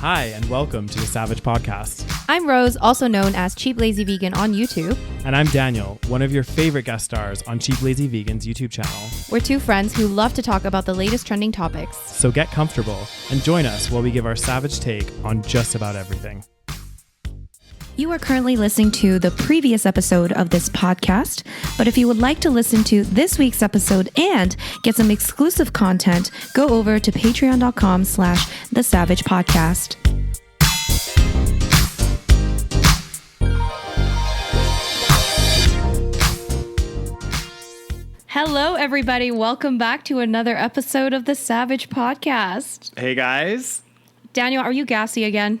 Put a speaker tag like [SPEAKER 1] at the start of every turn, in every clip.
[SPEAKER 1] Hi, and welcome to the SaVeg Podcast.
[SPEAKER 2] I'm Rose, also known as Cheap Lazy Vegan on YouTube.
[SPEAKER 1] And I'm Daniel, one of your favorite guest stars on Cheap Lazy Vegan's YouTube channel.
[SPEAKER 2] We're two friends who love to talk about the latest trending topics.
[SPEAKER 1] So get comfortable and join us while we give our SaVeg take on just about everything.
[SPEAKER 2] You are currently listening to the previous episode of this podcast, but if you would like to listen to this week's episode and get some exclusive content, go over to patreon.com/thesavagepodcast. Hello, everybody. Welcome back to another episode of the SaVeg Podcast.
[SPEAKER 1] Hey, guys.
[SPEAKER 2] Daniel, are you gassy again?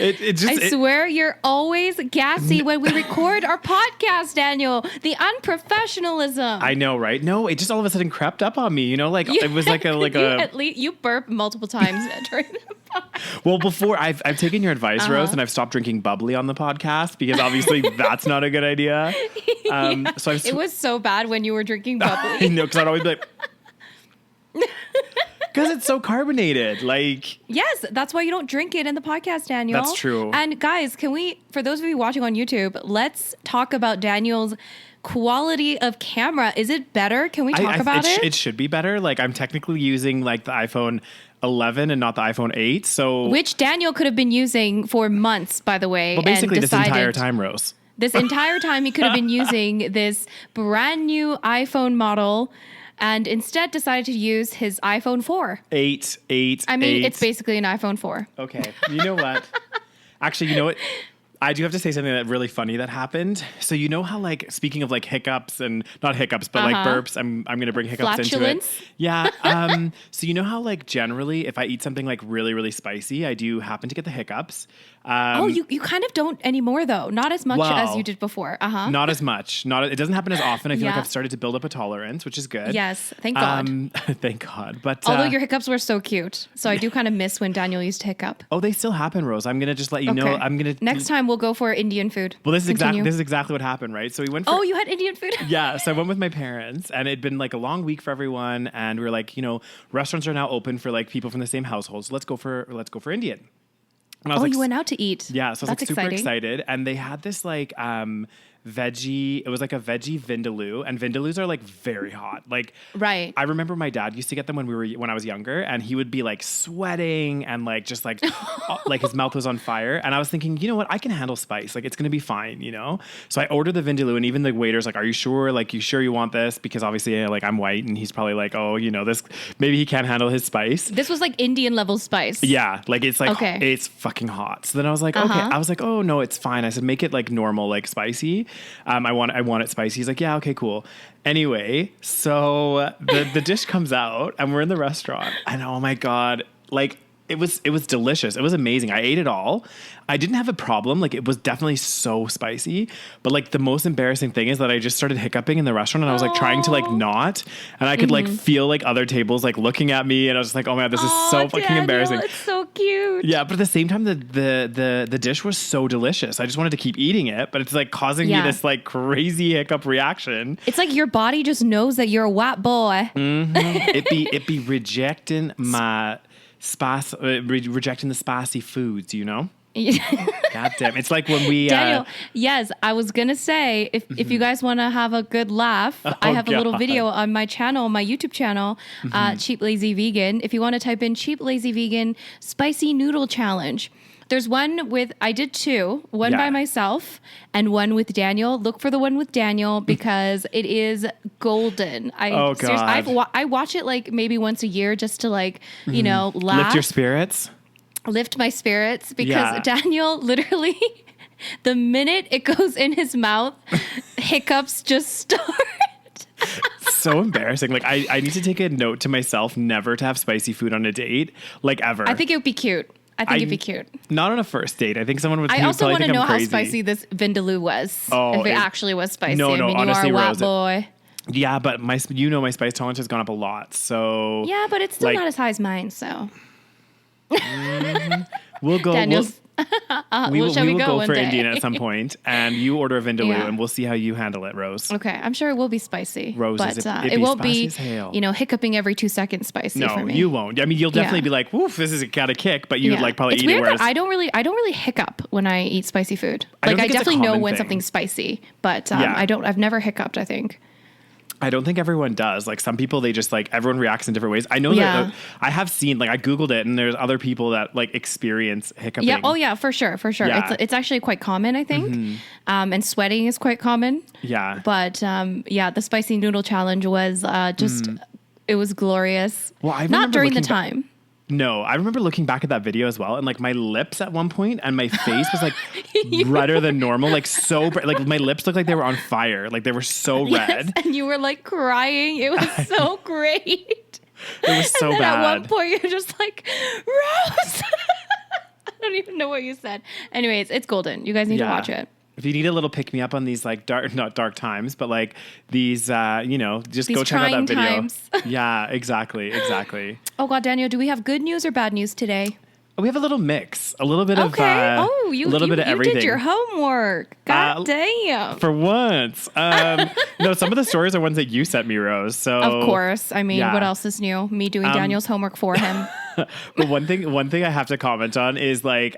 [SPEAKER 2] I swear you're always gassy when we record our podcast, Daniel. The unprofessionalism.
[SPEAKER 1] I know, right? No, it just all of a sudden crept up on me. You know, it was like
[SPEAKER 2] At least you burp multiple times during the podcast.
[SPEAKER 1] Well, before I've taken your advice, Rose, and I've stopped drinking bubbly on the podcast because obviously that's not a good idea. So
[SPEAKER 2] it was so bad when you were drinking bubbly.
[SPEAKER 1] I know, because I'd always be like. Because it's so carbonated,
[SPEAKER 2] Yes, that's why you don't drink it in the podcast, Daniel.
[SPEAKER 1] That's true.
[SPEAKER 2] And guys, for those of you watching on YouTube, let's talk about Daniel's quality of camera. Is it better? Can we talk about it?
[SPEAKER 1] It should be better. I'm technically using the iPhone 11 and not the iPhone 8. So
[SPEAKER 2] which Daniel could have been using for months, by the way.
[SPEAKER 1] Well, basically this entire time, Rose.
[SPEAKER 2] This entire time he could have been using this brand new iPhone model. And instead decided to use his iPhone 4.
[SPEAKER 1] 8.
[SPEAKER 2] It's basically an iPhone 4.
[SPEAKER 1] Okay. You know what? Actually, you know what? I do have to say something that really funny that happened. So you know how speaking of hiccups and not hiccups, but burps, I'm going to bring hiccups
[SPEAKER 2] Flatulence?
[SPEAKER 1] into it. Yeah. So you know how generally if I eat something really, really spicy, I do happen to get the hiccups.
[SPEAKER 2] You kind of don't anymore though. Not as much as you did before.
[SPEAKER 1] Not as much. It doesn't happen as often. I feel like I've started to build up a tolerance, which is good.
[SPEAKER 2] Yes. Thank God.
[SPEAKER 1] Thank God. But
[SPEAKER 2] although your hiccups were so cute. So I do kind of miss when Daniel used to hiccup.
[SPEAKER 1] Oh, they still happen, Rose. I'm going to just let you know.
[SPEAKER 2] Next time we'll go for Indian food.
[SPEAKER 1] Well, this is exactly what happened, right? So we went for...
[SPEAKER 2] Oh, you had Indian food?
[SPEAKER 1] Yeah. So I went with my parents and it'd been a long week for everyone. And we were restaurants are now open for people from the same household. So let's go for Indian. And I was
[SPEAKER 2] you went out to eat.
[SPEAKER 1] Yeah, so I was super excited. And they had this veggie, it was a veggie vindaloo, and vindaloos are very hot.
[SPEAKER 2] Right.
[SPEAKER 1] I remember my dad used to get them when I was younger, and he would be sweating and his mouth was on fire. And I was thinking, you know what, I can handle spice. It's gonna be fine, you know? So I ordered the vindaloo, and even the waiter's are you sure? You sure you want this? Because obviously I'm white, and he's probably oh, this, maybe he can't handle his spice.
[SPEAKER 2] This was Indian level spice.
[SPEAKER 1] Yeah, it's
[SPEAKER 2] okay.
[SPEAKER 1] It's fucking hot. So then I was okay. I was oh no, it's fine. I said, make it normal, spicy. I want it spicy. He's yeah, okay, cool. Anyway, so the dish comes out and we're in the restaurant and oh my God, it was delicious. It was amazing. I ate it all. I didn't have a problem. It was definitely so spicy. But the most embarrassing thing is that I just started hiccuping in the restaurant and I was trying to not. And I could feel other tables looking at me and I was just oh my God, this is so fucking
[SPEAKER 2] Daniel,
[SPEAKER 1] embarrassing.
[SPEAKER 2] It's so cute.
[SPEAKER 1] Yeah, but at the same time, the dish was so delicious. I just wanted to keep eating it, but it's causing me this crazy hiccup reaction.
[SPEAKER 2] It's your body just knows that you're a white boy.
[SPEAKER 1] Mm-hmm. it be rejecting my rejecting the spicy foods, you know? God damn. It's when we...
[SPEAKER 2] Daniel, yes, I was going to say, if you guys want to have a good laugh, I have a little video on my channel, my YouTube channel, Cheap Lazy Vegan. If you want to type in Cheap Lazy Vegan Spicy Noodle Challenge. There's one I did two, one by myself and one with Daniel. Look for the one with Daniel because it is golden.
[SPEAKER 1] Oh, God.
[SPEAKER 2] I watch it maybe once a year just to laugh.
[SPEAKER 1] Lift your spirits?
[SPEAKER 2] Lift my spirits because Daniel literally, the minute it goes in his mouth, hiccups just start.
[SPEAKER 1] So embarrassing. I need to take a note to myself never to have spicy food on a date, ever.
[SPEAKER 2] I think it would be cute. It'd be cute.
[SPEAKER 1] Not on a first date. I think someone would.
[SPEAKER 2] I also want to know
[SPEAKER 1] crazy.
[SPEAKER 2] how spicy this vindaloo was.
[SPEAKER 1] Oh,
[SPEAKER 2] if it actually was spicy.
[SPEAKER 1] No, honestly,
[SPEAKER 2] you are a white
[SPEAKER 1] Rose,
[SPEAKER 2] boy.
[SPEAKER 1] Yeah, but my spice tolerance has gone up a lot. So
[SPEAKER 2] yeah, but it's still not as high as mine. So
[SPEAKER 1] we'll go.
[SPEAKER 2] Daniel's
[SPEAKER 1] we will go for
[SPEAKER 2] day.
[SPEAKER 1] Indian at some point, and you order a vindaloo, and we'll see how you handle it, Rose.
[SPEAKER 2] Okay, I'm sure it will be spicy.
[SPEAKER 1] Rose,
[SPEAKER 2] but it won't be, hiccuping every 2 seconds spicy for me.
[SPEAKER 1] No, you won't. I mean, you'll definitely be like, "Woof, this is got a kick," but you would like probably
[SPEAKER 2] it's
[SPEAKER 1] eat
[SPEAKER 2] weird
[SPEAKER 1] it. Whereas
[SPEAKER 2] that I don't really hiccup when I eat spicy food. Like I definitely know when something's spicy, but I've never hiccuped, I think.
[SPEAKER 1] I don't think everyone does. Like some people, they just like everyone reacts in different ways. I know that I have seen, like I Googled it and there's other people that like experience hiccuping.
[SPEAKER 2] Yeah. Oh yeah, for sure. Yeah. It's actually quite common, I think. Mm-hmm. And sweating is quite common.
[SPEAKER 1] Yeah.
[SPEAKER 2] But the spicy noodle challenge was it was glorious.
[SPEAKER 1] Well, I
[SPEAKER 2] not during the time.
[SPEAKER 1] No, I remember looking back at that video as well, and like my lips at one point and my face was like redder than normal, like so like my lips looked like they were on fire, like they were so red.
[SPEAKER 2] And you were like crying. It was so great.
[SPEAKER 1] It was so bad.
[SPEAKER 2] At one point, you're just like, Rose. I don't even know what you said. Anyways, it's golden. You guys need to watch it.
[SPEAKER 1] If you need a little pick me up on these like not dark times, but like these, just these go check out that video. Times. Yeah, exactly.
[SPEAKER 2] Oh God, Daniel, do we have good news or bad news today?
[SPEAKER 1] We have a little mix, a little bit of
[SPEAKER 2] bit of everything. You did your homework. God damn.
[SPEAKER 1] For once. No, some of the stories are ones that you sent me, Rose. So
[SPEAKER 2] of course. I mean, what else is new? Me doing Daniel's homework for him.
[SPEAKER 1] But one thing I have to comment on is like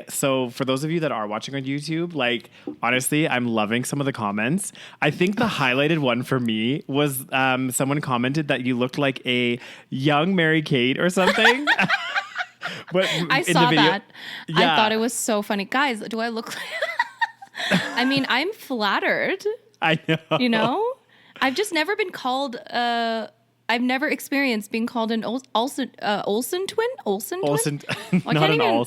[SPEAKER 1] so for those of you that are watching on YouTube, like honestly, I'm loving some of the comments. I think the highlighted one for me was someone commented that you looked like a young Mary Kate or something. But
[SPEAKER 2] I saw that. Yeah. I thought it was so funny. Guys, do I look like... I mean, I'm flattered.
[SPEAKER 1] I know.
[SPEAKER 2] You know? I've just never been called... I've never experienced being called an Olsen twin? Olsen twin? I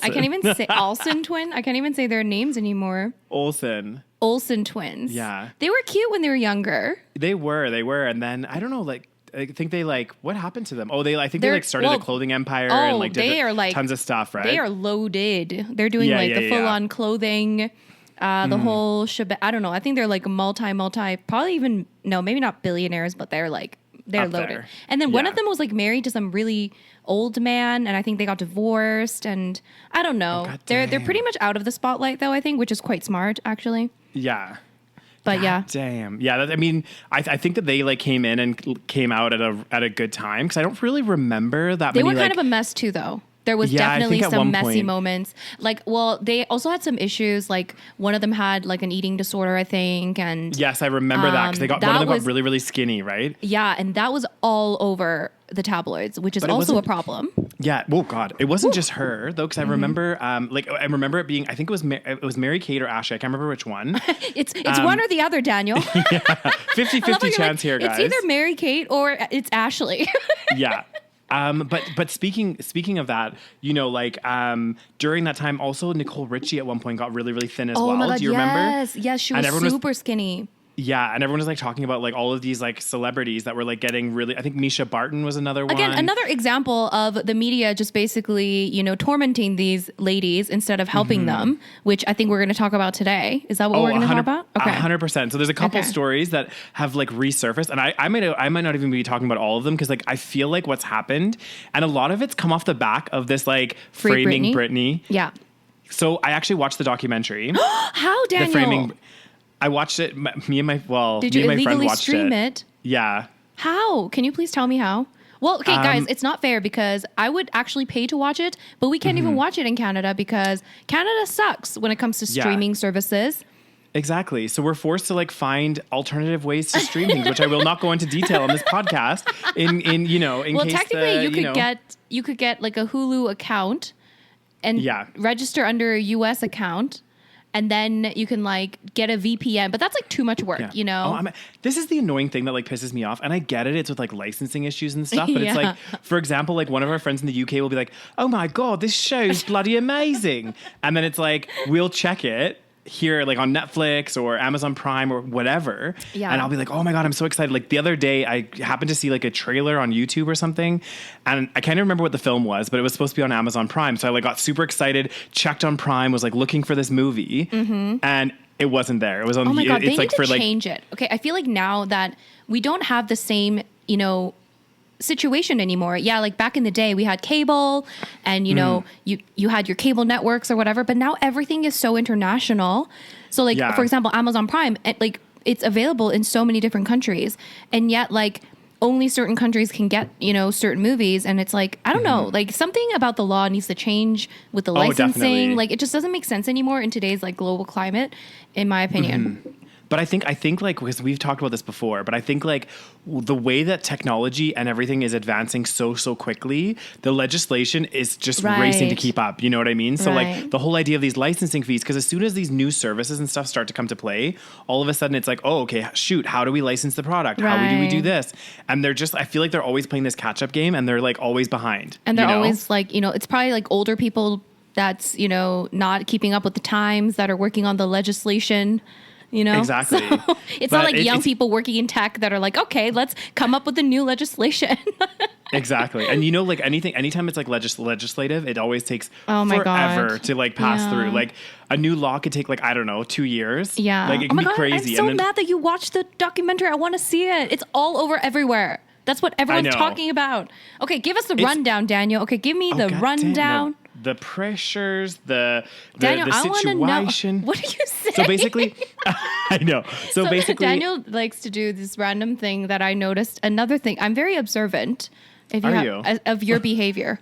[SPEAKER 2] can't even say Olsen twin. I can't even say their names anymore.
[SPEAKER 1] Olsen
[SPEAKER 2] twins.
[SPEAKER 1] Yeah.
[SPEAKER 2] They were cute when they were younger.
[SPEAKER 1] They were. And then, I don't know, like... I think they like, what happened to them? Oh, I think they started a clothing empire and like did tons of stuff, right?
[SPEAKER 2] They are loaded. They're doing the full on clothing, the whole shebang. I don't know. I think they're like multi, probably even, no, maybe not billionaires, but they're loaded. There. And then one of them was like married to some really old man, and I think they got divorced, and I don't know. Oh, they're pretty much out of the spotlight though, I think, which is quite smart actually.
[SPEAKER 1] Yeah.
[SPEAKER 2] But
[SPEAKER 1] God damn. Yeah. I think that they like came in and came out at a good time, because I don't really remember that
[SPEAKER 2] many.
[SPEAKER 1] They
[SPEAKER 2] were kind of a mess too, though. There was definitely some messy moments. Like, well, they also had some issues. Like, one of them had like an eating disorder, I think. And
[SPEAKER 1] yes, I remember that, because one of them got really, really skinny, right?
[SPEAKER 2] Yeah, and that was all over the tabloids, which is also a problem.
[SPEAKER 1] Yeah. Oh God, it wasn't just her though, because I remember, I remember it being. I think it was Mary Kate or Ashley. I can't remember which one.
[SPEAKER 2] It's one or the other, Daniel.
[SPEAKER 1] 50-50 chance here, guys.
[SPEAKER 2] It's either Mary Kate or it's Ashley.
[SPEAKER 1] Yeah. But speaking of that, during that time, also Nicole Richie at one point got really, really thin as well.
[SPEAKER 2] My God,
[SPEAKER 1] do you remember?
[SPEAKER 2] Yes, she was super skinny.
[SPEAKER 1] Yeah, and everyone was like talking about like all of these like celebrities that were like getting really. I think Misha Barton was another one.
[SPEAKER 2] Again, another example of the media just basically, tormenting these ladies instead of helping them, which I think we're going to talk about today. Is that what we're going to talk about?
[SPEAKER 1] Okay, 100%. So there's a couple stories that have like resurfaced, and I might not even be talking about all of them, because like I feel like what's happened, and a lot of it's come off the back of this like Framing Britney.
[SPEAKER 2] Yeah.
[SPEAKER 1] So I actually watched the documentary.
[SPEAKER 2] How, Daniel?
[SPEAKER 1] I watched it.
[SPEAKER 2] Did you illegally stream it?
[SPEAKER 1] Yeah.
[SPEAKER 2] How? Can you please tell me how? Well, okay, guys, it's not fair, because I would actually pay to watch it, but we can't even watch it in Canada, because Canada sucks when it comes to streaming services.
[SPEAKER 1] Exactly. So we're forced to like find alternative ways to stream things, which I will not go into detail on this podcast. Well, case
[SPEAKER 2] technically, you could get like a Hulu account and register under a US account. And then you can like get a VPN, but that's like too much work,
[SPEAKER 1] This is the annoying thing that like pisses me off, and I get it. It's with like licensing issues and stuff, but it's like, for example, like one of our friends in the UK will be like, "Oh my God, this show's bloody amazing," and then it's like we'll check it here like on Netflix or Amazon Prime or whatever, and I'll be like, oh my God, I'm so excited. Like the other day I happened to see like a trailer on YouTube or something, and I can't even remember what the film was, but it was supposed to be on Amazon Prime, so I like got super excited, checked on Prime, was like looking for this movie, and it wasn't there. It was on.
[SPEAKER 2] Oh my God, they need to change it. Okay, I feel like now that we don't have the same situation anymore. Yeah, like back in the day, we had cable, and you know, you had your cable networks or whatever. But now everything is so international. So, like for example, Amazon Prime, like it's available in so many different countries, and yet like only certain countries can get, you know, certain movies. And it's like, I don't know, like something about the law needs to change with the licensing.
[SPEAKER 1] Definitely.
[SPEAKER 2] Like it just doesn't make sense anymore in today's like global climate, in my opinion.
[SPEAKER 1] But I think like, because we've talked about this before, but I think like the way that technology and everything is advancing so quickly, the legislation is just racing to keep up. You know what I mean? So like the whole idea of these licensing fees, because as soon as these new services and stuff start to come to play, all of a sudden it's like, oh, okay, shoot, how do we license the product? How do we do this? And they're just, I feel like they're always playing this catch up game, and they're like always behind.
[SPEAKER 2] And they're always like, you know, it's probably like older people that's, you know, not keeping up with the times that are working on the legislation. You know,
[SPEAKER 1] exactly.
[SPEAKER 2] So it's not like young people working in tech that are like, okay, let's come up with a new legislation.
[SPEAKER 1] Exactly. And you know, like anytime it's like legislative, it always takes forever to like pass through. Like a new law could take like, I don't know, 2 years.
[SPEAKER 2] Yeah.
[SPEAKER 1] Like it can be crazy.
[SPEAKER 2] I'm so mad that you watched the documentary. I want to see it. It's all over everywhere. That's what everyone's talking about. Okay, give us the rundown, Daniel. Okay, give me the rundown.
[SPEAKER 1] The pressures, the
[SPEAKER 2] Daniel,
[SPEAKER 1] situation.
[SPEAKER 2] I want to know. What are you saying?
[SPEAKER 1] So basically, I know. So basically,
[SPEAKER 2] Daniel likes to do this random thing that I noticed. Another thing, I'm very observant. Of your behavior.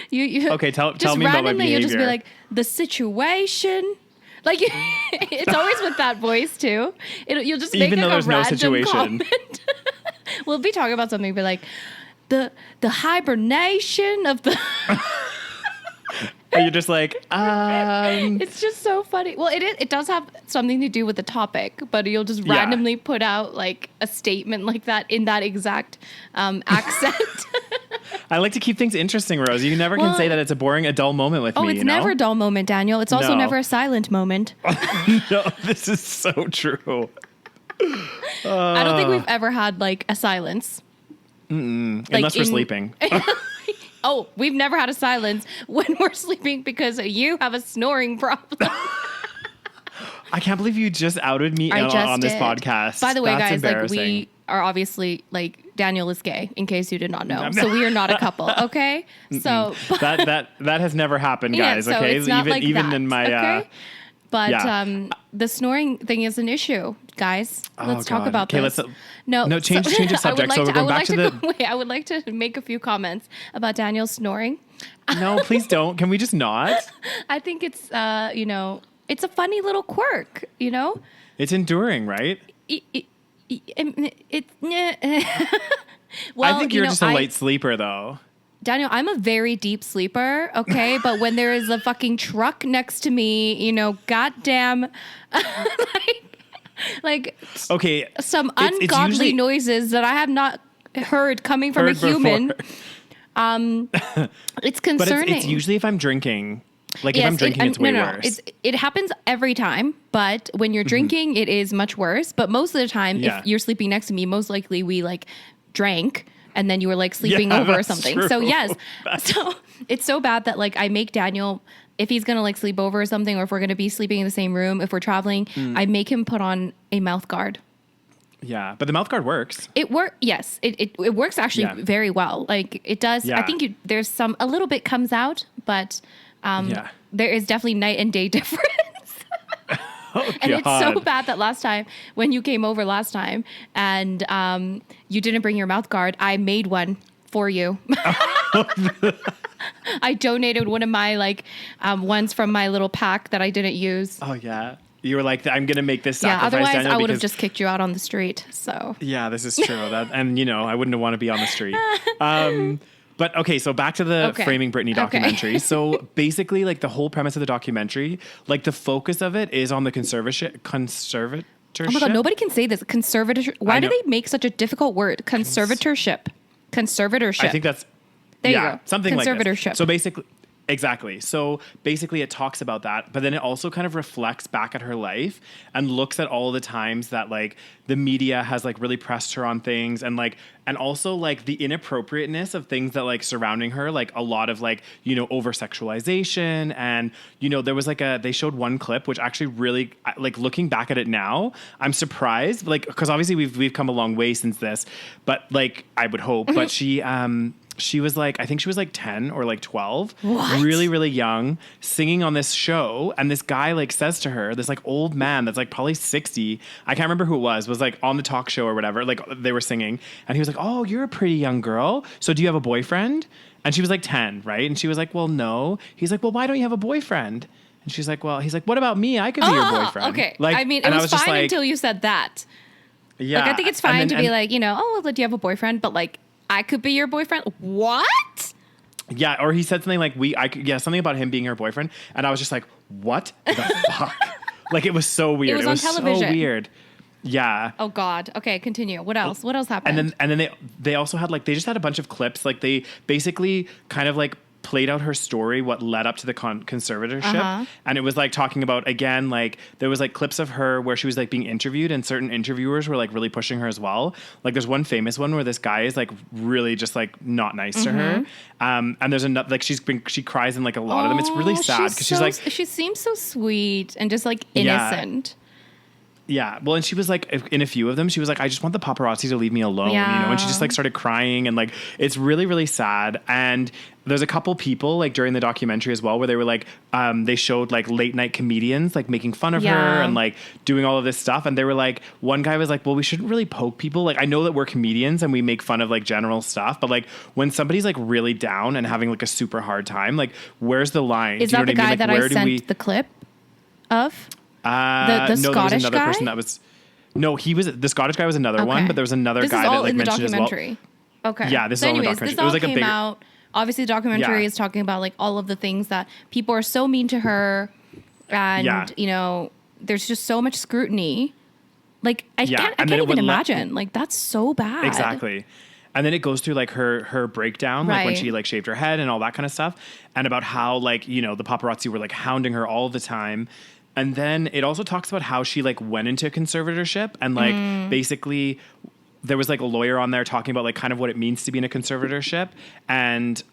[SPEAKER 2] you
[SPEAKER 1] okay? Tell me about my behavior.
[SPEAKER 2] Just randomly, you'll just be like, the situation. Like it's always with that voice too. You'll just make
[SPEAKER 1] even though there's no situation.
[SPEAKER 2] Comment. We'll be talking about something, be like, the hibernation of the.
[SPEAKER 1] And you're just like,
[SPEAKER 2] It's just so funny. Well, it does have something to do with the topic, but you'll just randomly put out like a statement like that in that exact accent.
[SPEAKER 1] I like to keep things interesting, Rose. You never can say that it's a boring, a dull moment with me.
[SPEAKER 2] Oh, it's never a dull moment, Daniel. It's also never a silent moment.
[SPEAKER 1] No, this is so true.
[SPEAKER 2] I don't think we've ever had like a silence.
[SPEAKER 1] Like unless we're sleeping.
[SPEAKER 2] Oh, we've never had a silence when we're sleeping because you have a snoring problem.
[SPEAKER 1] I can't believe you just outed me on this podcast.
[SPEAKER 2] By the way, guys, like we are obviously like Daniel is gay, in case you did not know. So we are not a couple, okay? So
[SPEAKER 1] that has never happened, guys.
[SPEAKER 2] Yeah, so
[SPEAKER 1] okay,
[SPEAKER 2] it's not even
[SPEAKER 1] in my.
[SPEAKER 2] Okay? But the snoring thing is an issue, guys. Let's talk about this. Change the subject. So we're going back to the. Wait, I would like to make a few comments about Daniel's snoring.
[SPEAKER 1] No, please don't. Can we just not?
[SPEAKER 2] I think it's it's a funny little quirk. You know,
[SPEAKER 1] it's enduring, right?
[SPEAKER 2] Well,
[SPEAKER 1] I think you're just a light sleeper, though.
[SPEAKER 2] Daniel, I'm a very deep sleeper, okay? But when there is a fucking truck next to me, you know, goddamn,
[SPEAKER 1] okay,
[SPEAKER 2] some ungodly noises that I have not heard coming from a human. It's concerning.
[SPEAKER 1] But it's usually if I'm drinking. Like if I'm drinking, it's way worse.
[SPEAKER 2] It happens every time, but when you're drinking, it is much worse. But most of the time, if you're sleeping next to me, most likely we like drank. And then you were like sleeping over or something.
[SPEAKER 1] True.
[SPEAKER 2] So yes. So it's so bad that like I make Daniel, if he's going to like sleep over or something, or if we're going to be sleeping in the same room, if we're traveling, I make him put on a mouth guard.
[SPEAKER 1] Yeah. But the mouth guard works.
[SPEAKER 2] Yes. It works actually very well. Like it does.
[SPEAKER 1] Yeah.
[SPEAKER 2] I think there's a little bit comes out, but there is definitely night and day difference. And it's so bad that last time when you came over last time and you didn't bring your mouth guard, I made one for you. I donated one of my like ones from my little pack that I didn't use.
[SPEAKER 1] Oh yeah. You were like, I'm going to make this sacrifice.
[SPEAKER 2] Yeah, otherwise
[SPEAKER 1] Daniel,
[SPEAKER 2] I would have just kicked you out on the street. So
[SPEAKER 1] yeah, this is true. And you know, I wouldn't want to be on the street. But okay, so back to the Framing Britney documentary. Okay. So basically, like the whole premise of the documentary, like the focus of it is on the conservatorship. Oh
[SPEAKER 2] my God, nobody can say this. Conservatorship. Why do they make such a difficult word? Conservatorship. Conservatorship.
[SPEAKER 1] I think that's...
[SPEAKER 2] There you go.
[SPEAKER 1] Something like that.
[SPEAKER 2] Conservatorship.
[SPEAKER 1] So basically... Exactly. So basically it talks about that, but then it also kind of reflects back at her life and looks at all the times that like the media has like really pressed her on things and like, and also like the inappropriateness of things that like surrounding her, like a lot of like, you know, over sexualization. And, you know, there was like they showed one clip, which actually really like looking back at it now, I'm surprised, like, cause obviously we've come a long way since this, but like I would hope, but she was like, I think she was like 10 or like 12,
[SPEAKER 2] What?
[SPEAKER 1] really, really young, singing on this show. And this guy like says to her, this like old man that's like probably 60, I can't remember who it was like on the talk show or whatever. Like they were singing and he was like, oh, you're a pretty young girl. So do you have a boyfriend? And she was like 10, right? And she was like, well, no. He's like, well, why don't you have a boyfriend? And she's like, well, he's like, what about me? I could be your boyfriend.
[SPEAKER 2] Okay.
[SPEAKER 1] Like,
[SPEAKER 2] I mean, it was fine until you said that.
[SPEAKER 1] Yeah.
[SPEAKER 2] Like, I think it's fine to be like, you know, oh, well, do you have a boyfriend? But like, I could be your boyfriend. What?
[SPEAKER 1] Yeah, or he said something like something about him being her boyfriend, and I was just like, what the fuck? Like it was so weird.
[SPEAKER 2] It was on television.
[SPEAKER 1] So weird. Yeah.
[SPEAKER 2] Oh God. Okay, continue. What else? What else happened?
[SPEAKER 1] And then they also had like they just had a bunch of clips. Like they basically kind of like played out her story, what led up to the conservatorship. And it was like talking about, again, like there was like clips of her where she was like being interviewed and certain interviewers were like really pushing her as well. Like there's one famous one where this guy is like really just like not nice to her. And there's another, like she cries in like a lot of them. It's really sad because she's like,
[SPEAKER 2] she seems so sweet and just like innocent.
[SPEAKER 1] Yeah. Well, and she was like, in a few of them, she was like, I just want the paparazzi to leave me alone, you know? And she just like started crying and like, it's really, really sad. And there's a couple people like during the documentary as well, where they were like, they showed like late night comedians, like making fun of her and like doing all of this stuff. And they were like, one guy was like, well, we shouldn't really poke people. Like, I know that we're comedians and we make fun of like general stuff, but like when somebody's like really down and having like a super hard time, like where's the line?
[SPEAKER 2] Is that the guy that I sent the clip of? The
[SPEAKER 1] no,
[SPEAKER 2] Scottish
[SPEAKER 1] there was another
[SPEAKER 2] guy?
[SPEAKER 1] person that was. No, the Scottish guy was another one, but there was another guy that like mentioned as well.
[SPEAKER 2] Okay.
[SPEAKER 1] Yeah, this is all in the documentary.
[SPEAKER 2] This all came out. Obviously, the documentary is talking about like all of the things that people are so mean to her, and you know, there's just so much scrutiny. Like I can't even imagine. Like that's so bad.
[SPEAKER 1] Exactly. And then it goes through like her breakdown, like when she like shaved her head and all that kind of stuff, and about how like, you know, the paparazzi were like hounding her all the time. And then it also talks about how she like went into conservatorship and like basically there was like a lawyer on there talking about like kind of what it means to be in a conservatorship. And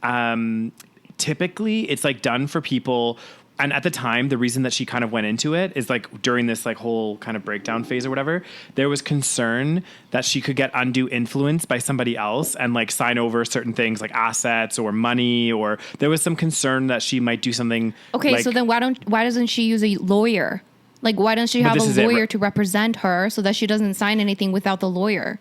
[SPEAKER 1] typically it's like done for people. And at the time, the reason that she kind of went into it is like during this like whole kind of breakdown phase or whatever, there was concern that she could get undue influence by somebody else and like sign over certain things like assets or money, or there was some concern that she might do something.
[SPEAKER 2] Okay,
[SPEAKER 1] like,
[SPEAKER 2] so then why doesn't she use a lawyer? Like why doesn't she have a lawyer to represent her so that she doesn't sign anything without the lawyer?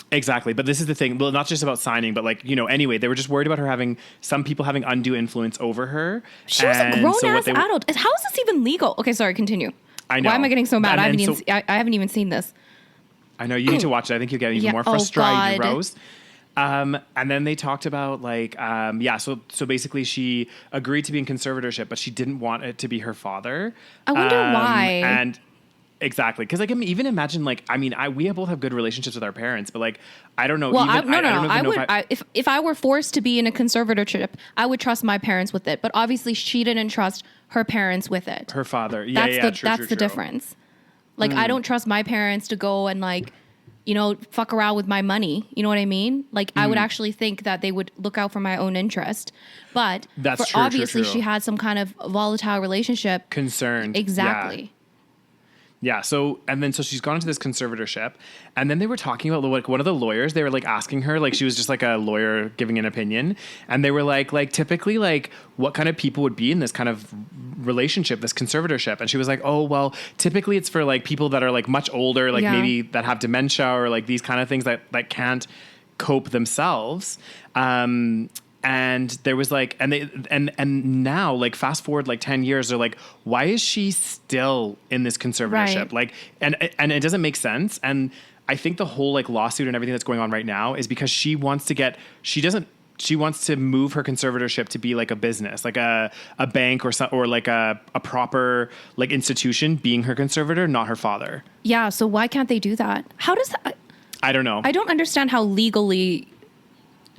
[SPEAKER 1] Exactly. But this is the thing. Well, not just about signing, but like, you know, anyway, they were just worried about her some people having undue influence over her.
[SPEAKER 2] She was a grown-ass adult. How is this even legal? Okay, sorry, continue.
[SPEAKER 1] I know.
[SPEAKER 2] Why am I getting so mad? I haven't even seen this.
[SPEAKER 1] I know. You need to watch it. I think you'll get even more frustrated, Rose. And then they talked about like, so basically she agreed to be in conservatorship, but she didn't want it to be her father.
[SPEAKER 2] I wonder why.
[SPEAKER 1] And exactly. Because like, even imagine like, I mean, we both have good relationships with our parents, but like, I don't know.
[SPEAKER 2] Well, if I were forced to be in a conservatorship, I would trust my parents with it. But obviously she didn't trust her parents with it.
[SPEAKER 1] Her father.
[SPEAKER 2] That's the difference. Like, I don't trust my parents to go and like, you know, fuck around with my money. You know what I mean? Like, I would actually think that they would look out for my own interest. But obviously she had some kind of volatile relationship.
[SPEAKER 1] Concerned.
[SPEAKER 2] Exactly.
[SPEAKER 1] Yeah. So she's gone into this conservatorship, and then they were talking about like one of the lawyers, they were like asking her, like she was just like a lawyer giving an opinion. And they were like typically like what kind of people would be in this kind of relationship, this conservatorship. And she was like, oh, well, typically it's for like people that are like much older, like maybe that have dementia or like these kind of things that can't cope themselves. And there was like, and now like fast forward like 10 years, they're like, why is she still in this conservatorship?
[SPEAKER 2] Right.
[SPEAKER 1] Like, and it doesn't make sense. And I think the whole like lawsuit and everything that's going on right now is because she wants to move her conservatorship to be like a business, like a bank or like a proper like institution being her conservator, not her father.
[SPEAKER 2] Yeah. So why can't they do that? How does that?
[SPEAKER 1] I don't know.
[SPEAKER 2] I don't understand how legally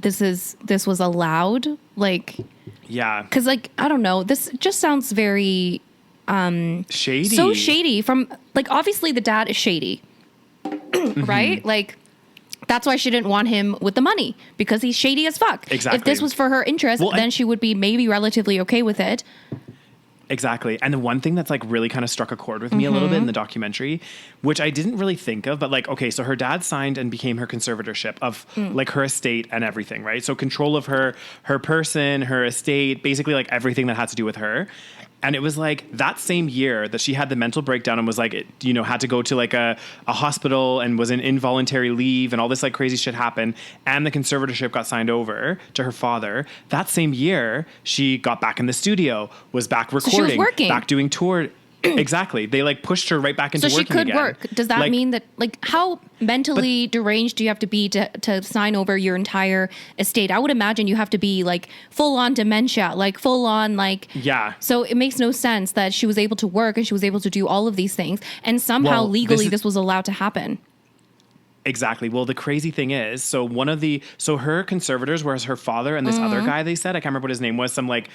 [SPEAKER 2] this was allowed. Like,
[SPEAKER 1] Yeah.
[SPEAKER 2] Because, like, I don't know. This just sounds very
[SPEAKER 1] shady.
[SPEAKER 2] So shady. From, like, obviously the dad is shady, right? Like, that's why she didn't want him with the money, because he's shady as fuck.
[SPEAKER 1] Exactly.
[SPEAKER 2] If this was for her interest, then she would be maybe relatively okay with it.
[SPEAKER 1] Exactly. And the one thing that's like really kind of struck a chord with me a little bit in the documentary, which I didn't really think of, but like, okay, so her dad signed and became her conservatorship of like her estate and everything, right? So control of her person, her estate, basically like everything that had to do with her. And it was like that same year that she had the mental breakdown and was like, you know, had to go to like a hospital and was in involuntary leave and all this like crazy shit happened. And the conservatorship got signed over to her father. That same year, she got back in the studio, was back recording,
[SPEAKER 2] so she was working.
[SPEAKER 1] back doing tour. Exactly. They like pushed her right back into working again. So she could work.
[SPEAKER 2] Does that mean that, like, how mentally deranged do you have to be to sign over your entire estate? I would imagine you have to be like full on dementia, like full on like.
[SPEAKER 1] Yeah.
[SPEAKER 2] So it makes no sense that she was able to work and she was able to do all of these things, and somehow legally this was allowed to happen.
[SPEAKER 1] Exactly. Well, the crazy thing is, so her conservators was her father and this other guy, they said, I can't remember what his name was, some like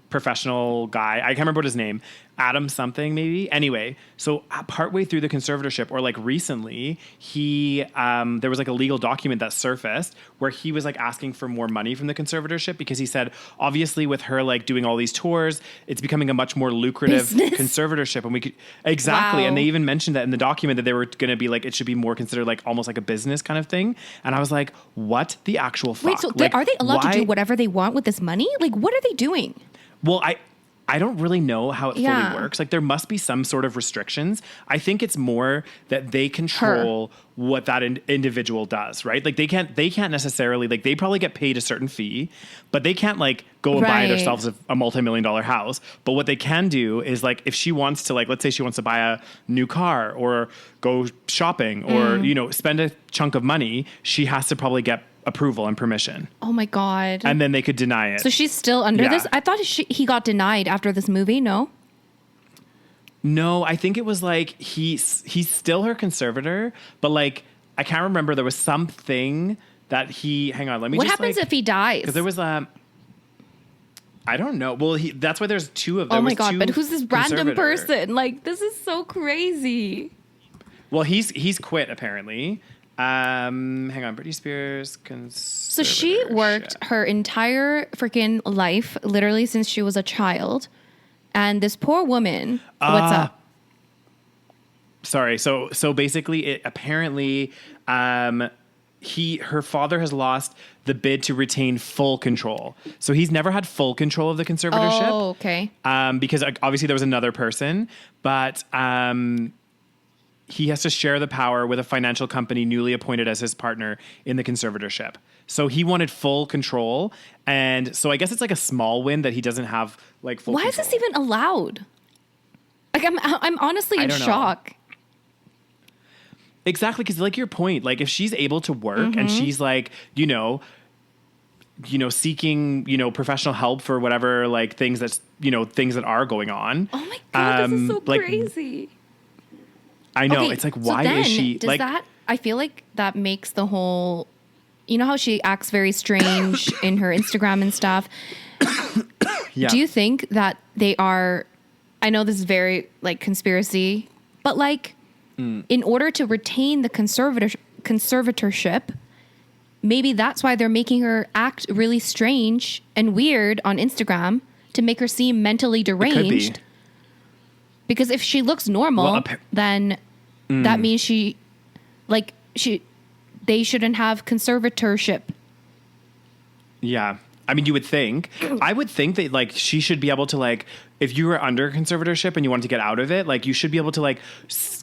[SPEAKER 1] professional guy. I can't remember what his name, Adam something maybe. Anyway, so partway through the conservatorship, or like recently, he, there was like a legal document that surfaced where he was like asking for more money from the conservatorship, because he said, obviously with her like doing all these tours, it's becoming a much more lucrative conservatorship. And we could, exactly. Wow. And they even mentioned that in the document that they were going to be like, it should be more considered like almost like a business kind of thing. And I was like, what the actual fuck?
[SPEAKER 2] Wait, so like, are they allowed to do whatever they want with this money? Like, what are they doing?
[SPEAKER 1] Well, I don't really know how it fully works. Like, there must be some sort of restrictions. I think it's more that they control what that individual does, right? Like, they can't necessarily, like, they probably get paid a certain fee, but they can't like go and buy themselves a multi-million-dollar house. But what they can do is, like, if she wants to, like, let's say she wants to buy a new car or go shopping or, you know, spend a chunk of money, she has to probably get approval and permission.
[SPEAKER 2] Oh my God.
[SPEAKER 1] And then they could deny it.
[SPEAKER 2] So she's still under this? I thought he got denied after this movie. No, I think it was like he's still her conservator, but like I can't remember, there was something that hang on, let me what happens if he dies?
[SPEAKER 1] Because there was I don't know. Well, that's why there's two of them.
[SPEAKER 2] Oh my God, but who's this random person? Like, this is so crazy.
[SPEAKER 1] Well, he's quit apparently. Hang on, Britney Spears.
[SPEAKER 2] So she worked her entire freaking life, literally since she was a child. And this poor woman, what's up?
[SPEAKER 1] Sorry. So basically, it apparently, her father has lost the bid to retain full control. So he's never had full control of the conservatorship.
[SPEAKER 2] Oh, okay.
[SPEAKER 1] Because obviously there was another person, but he has to share the power with a financial company newly appointed as his partner in the conservatorship. So he wanted full control. And so I guess it's like a small win that he doesn't have like full control.
[SPEAKER 2] Why is this even allowed? Like, I'm honestly in shock.
[SPEAKER 1] Exactly. Because like your point, like if she's able to work and she's like, you know, seeking, professional help for whatever, like things that are going on.
[SPEAKER 2] Oh my God, this is so crazy.
[SPEAKER 1] I know. Okay, it's like, why is she like
[SPEAKER 2] that? I feel like that makes the whole, you know how she acts very strange in her Instagram and stuff.
[SPEAKER 1] Yeah.
[SPEAKER 2] Do you think that they are, I know this is very like conspiracy, but like in order to retain the conservatorship, maybe that's why they're making her act really strange and weird on Instagram to make her seem mentally deranged. It could be. Because if she looks normal, then that means they shouldn't have conservatorship. Yeah.
[SPEAKER 1] I mean, I would think that like she should be able to like, if you were under conservatorship and you wanted to get out of it, like you should be able to like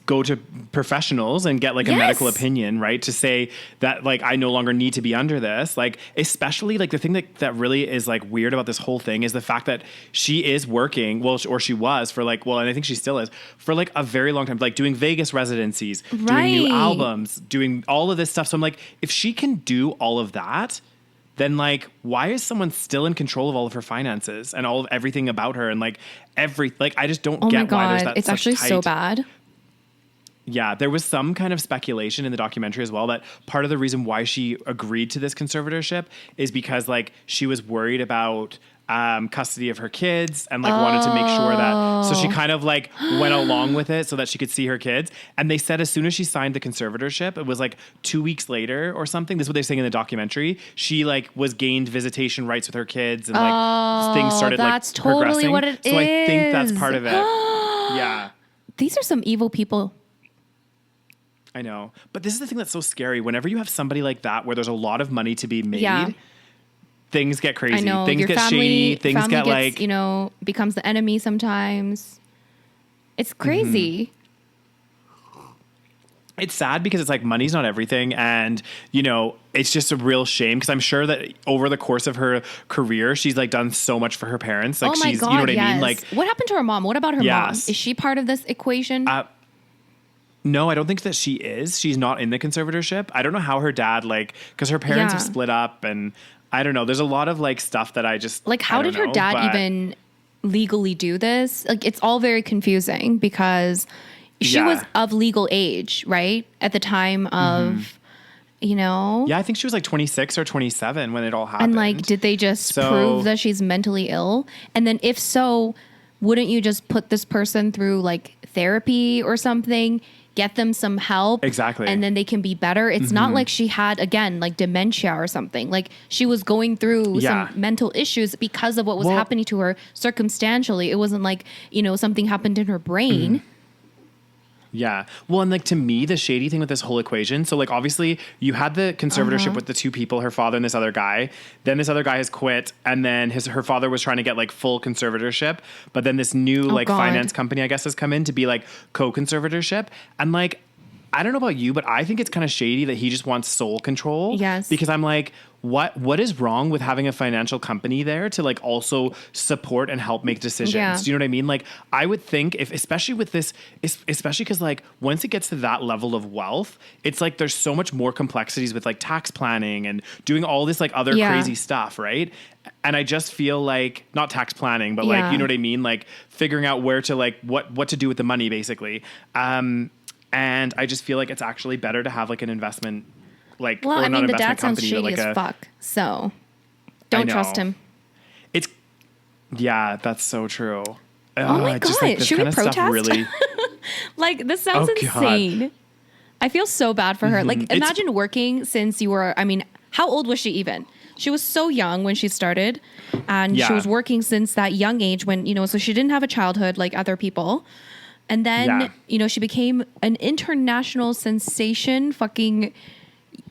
[SPEAKER 1] go to professionals and get like a medical opinion, right? To say that like, I no longer need to be under this. Like, especially like the thing that really is like weird about this whole thing is the fact that she is working, or she was for like, and I think she still is for like a very long time, like doing Vegas residencies, doing new albums, doing all of this stuff. So I'm like, if she can do all of that, then like, why is someone still in control of all of her finances and all of everything about her and like I just don't get why there's that.
[SPEAKER 2] It's actually so bad.
[SPEAKER 1] Yeah, there was some kind of speculation in the documentary as well that part of the reason why she agreed to this conservatorship is because like she was worried about custody of her kids and like wanted to make sure that, so she kind of like went along with it so that she could see her kids. And they said as soon as she signed the conservatorship, it was like 2 weeks later or something. This is what they're saying in the documentary. She like was gained visitation rights with her kids and like things started like
[SPEAKER 2] that's totally
[SPEAKER 1] progressing.
[SPEAKER 2] what it is.
[SPEAKER 1] So I think that's part of it. Yeah.
[SPEAKER 2] These are some evil people.
[SPEAKER 1] I know. But this is the thing that's so scary. Whenever you have somebody like that where there's a lot of money to be made, things get crazy.
[SPEAKER 2] I know.
[SPEAKER 1] Things
[SPEAKER 2] Your
[SPEAKER 1] get shady. Things get like,
[SPEAKER 2] you know, becomes the enemy sometimes. It's crazy.
[SPEAKER 1] It's sad because it's like money's not everything. And, you know, it's just a real shame because I'm sure that over the course of her career, she's like done so much for her parents. Like,
[SPEAKER 2] oh my
[SPEAKER 1] she's,
[SPEAKER 2] God,
[SPEAKER 1] you know what I mean? Like,
[SPEAKER 2] what happened to her mom? What about her mom? Is she part of this equation?
[SPEAKER 1] No, I don't think that she is. She's not in the conservatorship. I don't know how her dad, like, because her parents have split up and I don't know. There's a lot of like stuff that I just
[SPEAKER 2] like, how did her dad even legally do this? Like, it's all very confusing because she was of legal age, right? At the time of, you know?
[SPEAKER 1] Yeah, I think she was like 26 or 27 when it all happened.
[SPEAKER 2] And like, did they just prove that she's mentally ill? And then if so, wouldn't you just put this person through like therapy or something? Get them some help.
[SPEAKER 1] Exactly.
[SPEAKER 2] And then they can be better. It's not like she had, again, like dementia or something. Like she was going through some mental issues because of what was happening to her circumstantially. It wasn't like, you know, something happened in her brain.
[SPEAKER 1] Yeah. Well, and like to me, the shady thing with this whole equation. So like, obviously you had the conservatorship with the two people, her father and this other guy. Then this other guy has quit. And then her father was trying to get like full conservatorship. But then this new finance company, I guess, has come in to be like co-conservatorship. And like, I don't know about you, but I think it's kind of shady that he just wants sole control.
[SPEAKER 2] Yes.
[SPEAKER 1] Because I'm like, what is wrong with having a financial company there to like also support and help make decisions?
[SPEAKER 2] Yeah.
[SPEAKER 1] Do you know what I mean? Like, I would think if, especially with this, especially because like once it gets to that level of wealth, it's like there's so much more complexities with like tax planning and doing all this like other crazy stuff, right? And I just feel like not tax planning, but like, you know what I mean? Like figuring out where to like what to do with the money basically. And I just feel like it's actually better to have like an investment. Like,
[SPEAKER 2] well, I mean, the dad sounds
[SPEAKER 1] company,
[SPEAKER 2] shady
[SPEAKER 1] like
[SPEAKER 2] as fuck, so don't trust him.
[SPEAKER 1] That's so true.
[SPEAKER 2] Oh my God,
[SPEAKER 1] like,
[SPEAKER 2] should we protest?
[SPEAKER 1] Really...
[SPEAKER 2] like, this sounds insane. God. I feel so bad for her. Like, imagine working since you were, I mean, how old was she even? She was so young when she started, and she was working since that young age when, you know, so she didn't have a childhood like other people. And then, you know, she became an international sensation fucking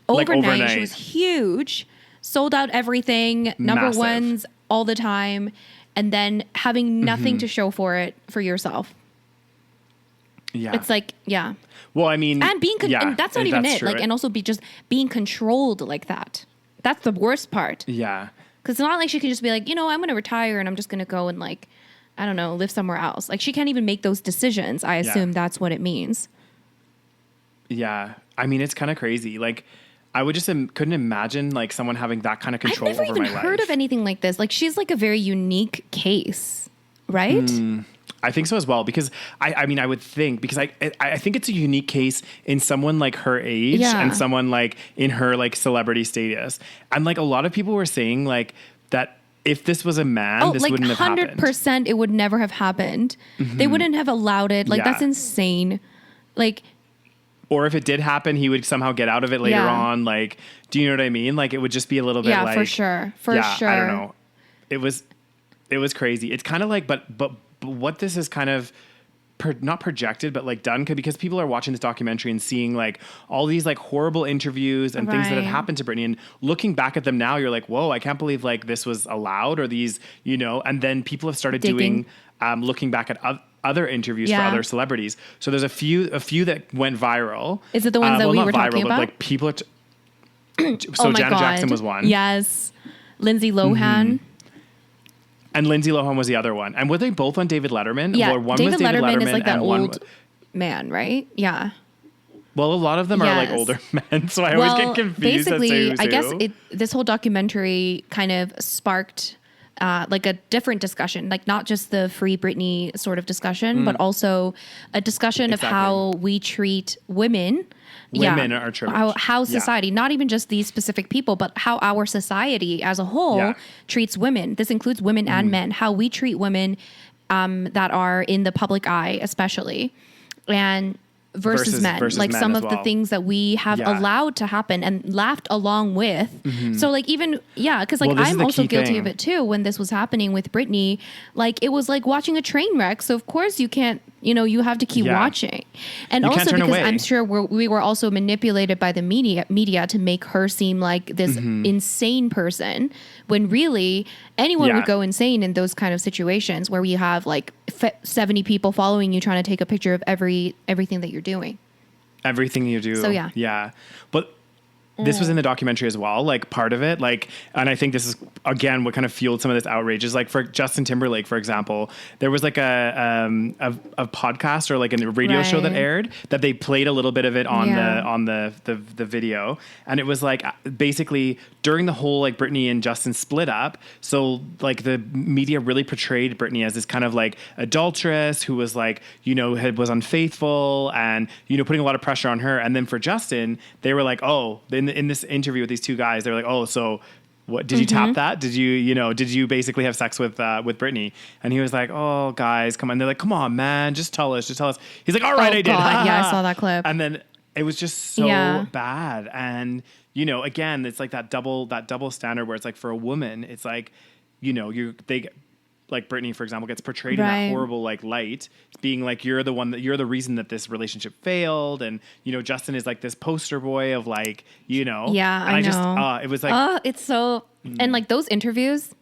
[SPEAKER 2] overnight. She was huge, sold out everything, number ones all the time, and then having nothing to show for it for yourself. Yeah. It's like,
[SPEAKER 1] Well, I mean,
[SPEAKER 2] and being, and that's not even it. Like, and also just being controlled like that. That's the worst part.
[SPEAKER 1] Yeah.
[SPEAKER 2] Because it's not like she can just be like, you know, I'm going to retire and I'm just going to go and like, I don't know, live somewhere else. Like, she can't even make those decisions. I assume that's what it means.
[SPEAKER 1] Yeah. I mean, it's kind of crazy. Like, I would just couldn't imagine like someone having that kind of control over my life. I've never even
[SPEAKER 2] heard of anything like this. Like, she's like a very unique case, right?
[SPEAKER 1] I think so as well, because I mean, I would think, because I think it's a unique case in someone like her age and someone like in her like celebrity status. And like a lot of people were saying like that if this was a man, this wouldn't have happened.
[SPEAKER 2] 100% it would never have happened. They wouldn't have allowed it. Like, that's insane. Like,
[SPEAKER 1] or if it did happen, he would somehow get out of it later on. Like, do you know what I mean? Like, it would just be a little bit like...
[SPEAKER 2] for sure. For sure.
[SPEAKER 1] I don't know. It was crazy. It's kind of like, but what this is kind of... not projected, but like done because people are watching this documentary and seeing like all these like horrible interviews and things that had happened to Britney, and looking back at them now, you're like, whoa, I can't believe like this was allowed, or these, you know, and then people have started doing, looking back at other interviews for other celebrities. So there's a few that went viral.
[SPEAKER 2] Is it the ones that we were talking about?
[SPEAKER 1] But like people are so Janet Jackson was one.
[SPEAKER 2] Yes. Lindsay Lohan.
[SPEAKER 1] And Lindsay Lohan was the other one. And were they both on David Letterman?
[SPEAKER 2] Yeah,
[SPEAKER 1] or one David Letterman
[SPEAKER 2] is like that old man, right? Yeah.
[SPEAKER 1] Well, a lot of them are like older men, so I always get confused.
[SPEAKER 2] Basically,
[SPEAKER 1] as to
[SPEAKER 2] I guess this whole documentary kind of sparked like a different discussion, like not just the Free Britney sort of discussion, but also a discussion of how we treat women.
[SPEAKER 1] Women are trash.
[SPEAKER 2] How society, not even just these specific people, but how our society as a whole treats women. This includes women and men, how we treat women that are in the public eye, especially. And versus men, like men some of the things that we have allowed to happen and laughed along with. So like even, because like I'm also guilty of it too. When this was happening with Britney, like it was like watching a train wreck. So of course you can't, you have to keep watching. And you also because I'm sure we were also manipulated by the media to make her seem like this insane person, when really anyone would go insane in those kind of situations where you have like 70 people following you trying to take a picture of everything that you're doing.
[SPEAKER 1] Everything you do.
[SPEAKER 2] So yeah.
[SPEAKER 1] Yeah. But this was in the documentary as well, like part of it, like, and I think this is again what kind of fueled some of this outrage is like for Justin Timberlake, for example, there was like a podcast or like a radio show that aired that they played a little bit of it on the video, and it was like basically during the whole like Britney and Justin split up, so like the media really portrayed Britney as this kind of like adulteress who was like was unfaithful and putting a lot of pressure on her, and then for Justin they were like, oh, in this interview with these two guys, they were like, oh, so what, did you tap that? Did you basically have sex with Britney? And he was like, oh, guys, come on. They're like, come on, man, just tell us. He's like, all right, I did.
[SPEAKER 2] Yeah, I saw that clip.
[SPEAKER 1] And then it was just so bad. And, again, it's like that double standard where it's like for a woman, it's like, like Britney, for example, gets portrayed in that horrible like light, being like you're the reason that this relationship failed, and Justin is like this poster boy of like and I know. It was like
[SPEAKER 2] it's so and like those interviews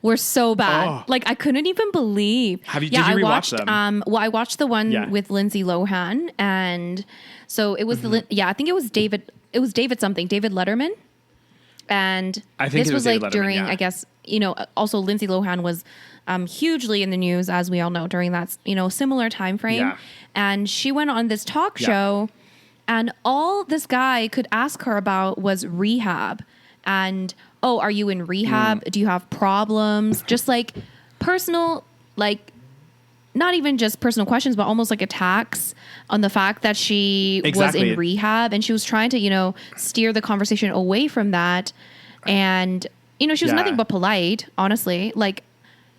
[SPEAKER 2] were so bad. Like I couldn't even believe.
[SPEAKER 1] Did you rewatch them?
[SPEAKER 2] Well, I watched the one with Lindsay Lohan, and so it was I think it was David Letterman. And
[SPEAKER 1] I think
[SPEAKER 2] this was like
[SPEAKER 1] Letterman,
[SPEAKER 2] during, I guess, also Lindsay Lohan was hugely in the news, as we all know, during that, similar time frame. Yeah. And she went on this talk show, and all this guy could ask her about was rehab. And, oh, are you in rehab? Do you have problems? Just like personal, like, not even just personal questions, but almost like attacks on the fact that she was in rehab, and she was trying to, steer the conversation away from that. And, she was nothing but polite, honestly. Like,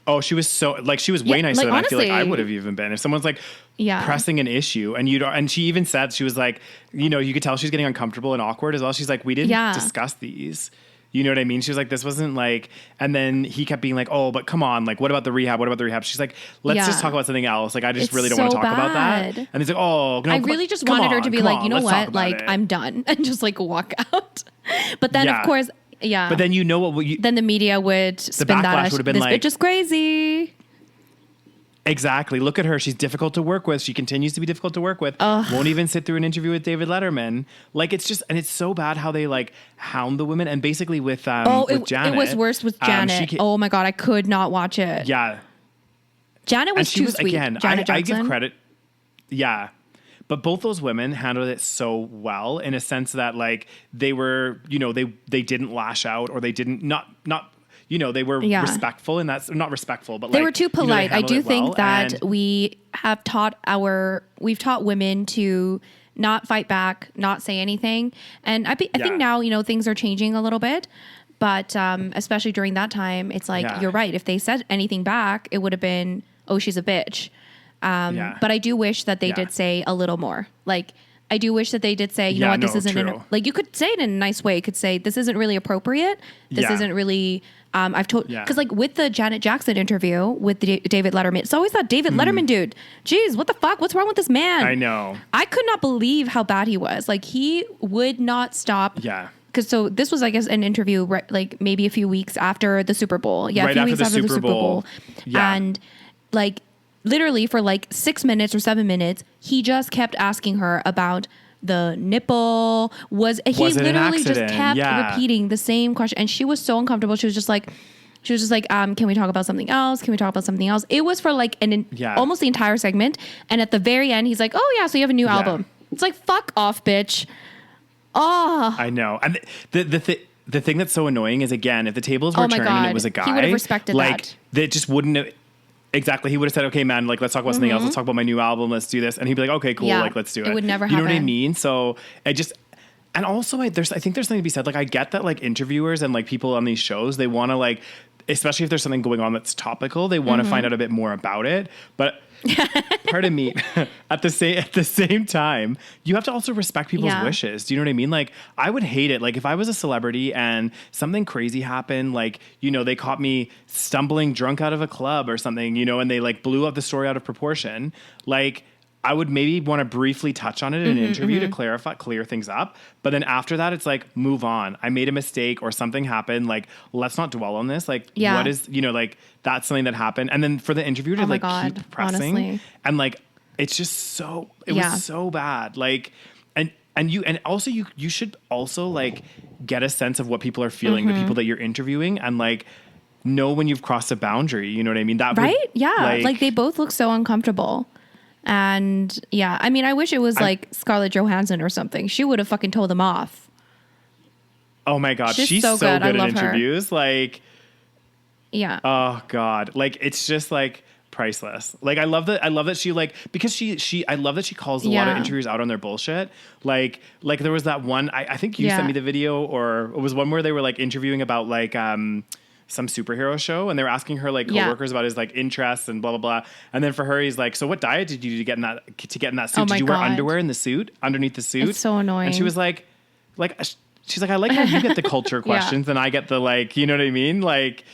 [SPEAKER 1] oh, she was so like, she was way nicer than honestly, I feel like I would have even been if someone's like pressing an issue and she even said, she was like, you could tell she's getting uncomfortable and awkward as well. She's like, we didn't discuss these. You know what I mean? She was like, this wasn't like, and then he kept being like, oh, but come on, like, what about the rehab? She's like, let's just talk about something else. Like, I just really don't want to talk about that. And he's like, oh, no,
[SPEAKER 2] I really just wanted her to be like, you know what? Like, I'm done, and just like walk out. But then of course,
[SPEAKER 1] But then
[SPEAKER 2] then the media would spin that as, this bitch is crazy.
[SPEAKER 1] Exactly. Look at her. She's difficult to work with. She continues to be difficult to work with. Won't even sit through an interview with David Letterman. Like, it's just, and it's so bad how they like hound the women. And basically with Janet.
[SPEAKER 2] It was worse with Janet. Oh my God. I could not watch it.
[SPEAKER 1] Yeah.
[SPEAKER 2] Janet was too sweet. Again,
[SPEAKER 1] I give credit. Yeah. But both those women handled it so well in a sense that like they were, they didn't lash out, or they didn't they were respectful, and that's not respectful, but
[SPEAKER 2] they were too polite. I do think that we've taught women to not fight back, not say anything. And I think now, things are changing a little bit, but especially during that time, it's like, you're right. If they said anything back, it would have been, oh, she's a bitch. But I do wish that they did say a little more. Like, I do wish that they did say, this isn't, like, you could say it in a nice way. You could say, this isn't really appropriate. This isn't really, because like with the Janet Jackson interview with David Letterman, it's always that David Letterman dude. Jeez, what the fuck? What's wrong with this man?
[SPEAKER 1] I know.
[SPEAKER 2] I could not believe how bad he was. Like, he would not stop.
[SPEAKER 1] Yeah.
[SPEAKER 2] Because so this was, I guess, an interview, like maybe a few weeks after the Super Bowl. Yeah,
[SPEAKER 1] right, a few weeks after the Super Bowl.
[SPEAKER 2] Yeah. And like, literally for like 6 minutes or 7 minutes, he just kept asking her about the nipple. He literally just kept repeating the same question, and she was so uncomfortable. She was just like, can we talk about something else? Can we talk about something else? It was for like almost the entire segment, and at the very end, he's like, oh yeah, so you have a new album. It's like, fuck off, bitch. Oh,
[SPEAKER 1] I know. And the thing that's so annoying is, again, if the tables were turned and it was a guy,
[SPEAKER 2] he would have respected that.
[SPEAKER 1] They just wouldn't have. Exactly. He would have said, okay, man, like, let's talk about something else. Let's talk about my new album. Let's do this. And he'd be like, okay, cool. Like, let's do it.
[SPEAKER 2] It would never
[SPEAKER 1] happen. You know what I mean? So and also I think there's something to be said. Like, I get that, like, interviewers and, like, people on these shows, they want to, like, especially if there's something going on that's topical, they want to find out a bit more about it. But pardon me, at the same time, you have to also respect people's wishes. Do you know what I mean? Like, I would hate it. Like, if I was a celebrity and something crazy happened, like, you know, they caught me stumbling drunk out of a club or something, you know, and they, like, blew up the story out of proportion, like, I would maybe want to briefly touch on it in an interview to clear things up. But then after that, it's like, move on. I made a mistake or something happened. Like, let's not dwell on this. Like, what is, you know, like, that's something that happened. And then for the interviewer to keep pressing. Honestly. And like, it's just so, it was so bad. Like, and also you should also like get a sense of what people are feeling, the people that you're interviewing, and like, know when you've crossed a boundary. You know what I mean? That
[SPEAKER 2] right? Like they both look so uncomfortable. And yeah, I mean, I wish it was like Scarlett Johansson or something. She would have fucking told them off.
[SPEAKER 1] Oh my God. She's so good at interviews. Her. Like,
[SPEAKER 2] yeah.
[SPEAKER 1] Oh God. Like, it's just like priceless. Like, I love that she like, because I love that she calls a lot of interviewers out on their bullshit. Like there was that one, I think you sent me the video, or it was one where they were like interviewing about like, some superhero show, and they were asking her like coworkers about his like interests and blah blah blah. And then for her, he's like, "So what diet did you do to get in that suit? Did you wear underwear in the suit, underneath the suit?"
[SPEAKER 2] It's so annoying.
[SPEAKER 1] And she was like, she's like, "I like how you get the culture questions and I get the like, you know what I mean?" Like,